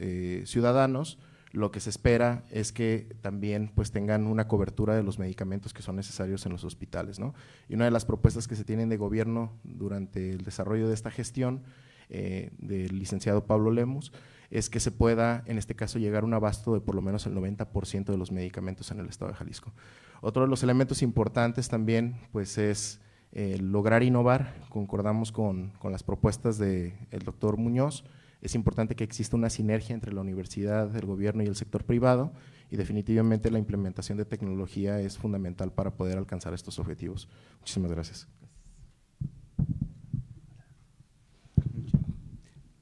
ciudadanos, lo que se espera es que también pues tengan una cobertura de los medicamentos que son necesarios en los hospitales, ¿no? Y una de las propuestas que se tienen de gobierno durante el desarrollo de esta gestión del licenciado Pablo Lemus es que se pueda, en este caso, llegar a un abasto de por lo menos el 90% de los medicamentos en el estado de Jalisco. Otro de los elementos importantes también pues es lograr innovar. Concordamos con las propuestas del doctor Muñoz. Es importante que exista una sinergia entre la universidad, el gobierno y el sector privado, y definitivamente la implementación de tecnología es fundamental para poder alcanzar estos objetivos. Muchísimas gracias.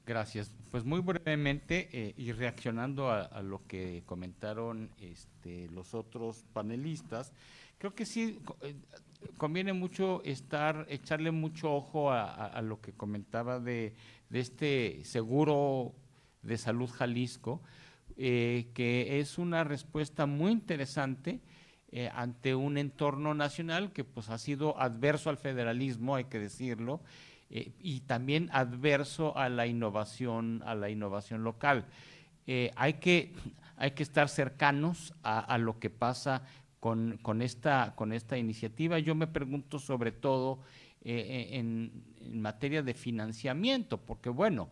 Gracias. Pues muy brevemente y reaccionando a lo que comentaron los otros panelistas, creo que sí conviene mucho echarle mucho ojo a lo que comentaba de este seguro de salud Jalisco, que es una respuesta muy interesante ante un entorno nacional que pues ha sido adverso al federalismo, hay que decirlo, y también adverso a la innovación local. Hay que estar cercanos a lo que pasa con esta iniciativa. Yo me pregunto sobre todo en materia de financiamiento, porque bueno,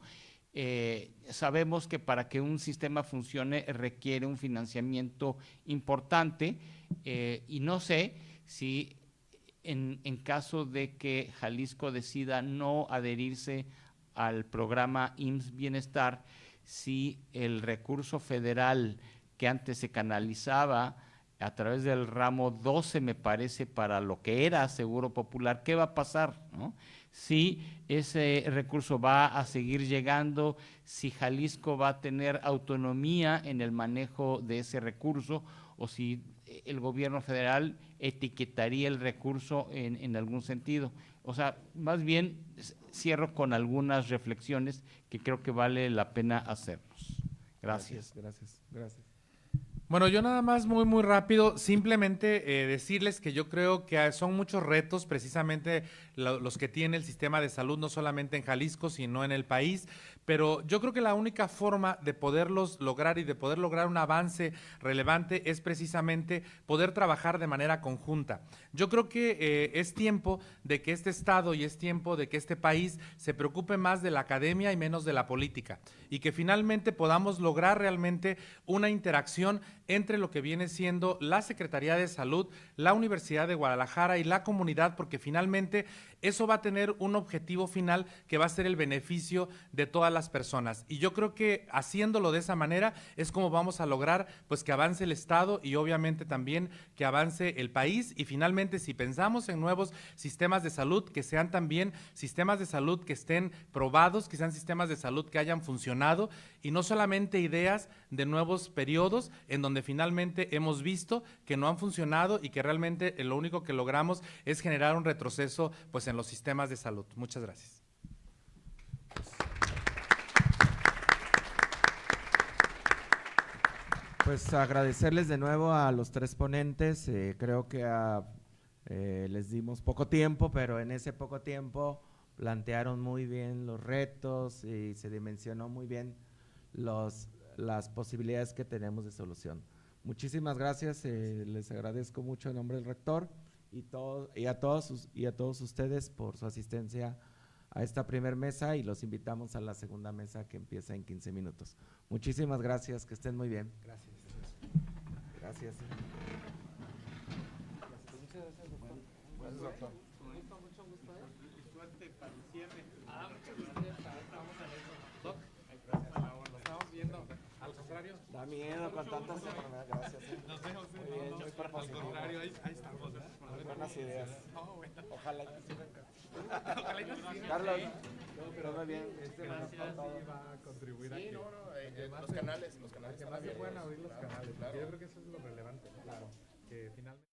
sabemos que para que un sistema funcione requiere un financiamiento importante, y no sé si en caso de que Jalisco decida no adherirse al programa IMSS Bienestar, si el recurso federal que antes se canalizaba a través del ramo 12, me parece, para lo que era Seguro Popular, ¿qué va a pasar, no? Si ese recurso va a seguir llegando, si Jalisco va a tener autonomía en el manejo de ese recurso, o si el gobierno federal etiquetaría el recurso en algún sentido. O sea, más bien cierro con algunas reflexiones que creo que vale la pena hacernos. Gracias. Gracias. Bueno, yo nada más muy rápido, simplemente decirles que yo creo que son muchos retos precisamente los que tiene el sistema de salud, no solamente en Jalisco, sino en el país, pero yo creo que la única forma de poderlos lograr y de poder lograr un avance relevante es precisamente poder trabajar de manera conjunta. Yo creo que es tiempo de que este Estado y es tiempo de que este país se preocupe más de la academia y menos de la política, y que finalmente podamos lograr realmente una interacción entre lo que viene siendo la Secretaría de Salud, la Universidad de Guadalajara y la comunidad, porque finalmente eso va a tener un objetivo final que va a ser el beneficio de todas las personas. Y yo creo que haciéndolo de esa manera es como vamos a lograr pues que avance el Estado y obviamente también que avance el país. Y finalmente, si pensamos en nuevos sistemas de salud, que sean también sistemas de salud que estén probados, que sean sistemas de salud que hayan funcionado, y no solamente ideas de nuevos periodos en donde finalmente hemos visto que no han funcionado y que realmente lo único que logramos es generar un retroceso pues en los sistemas de salud. Muchas gracias. Pues agradecerles de nuevo a los tres ponentes. Creo que les dimos poco tiempo, pero en ese poco tiempo plantearon muy bien los retos y se dimensionó muy bien las posibilidades que tenemos de solución. Muchísimas gracias, les agradezco mucho en nombre del rector y a todos ustedes por su asistencia a esta primer mesa, y los invitamos a la segunda mesa que empieza en 15 minutos. Muchísimas gracias, que estén muy bien. Gracias. Gracias. Gracias, doctor. Da miedo con tantas enfermedades. Gracias. Nos vemos. Muy bien, muy propositivo. Al contrario, ahí estamos. Muy buenas ideas. Ojalá que sí. Carlos, pero muy bien. Va a contribuir a que Los canales. que más se puedan abrir los canales. Yo creo que eso es lo relevante. Claro. Que finalmente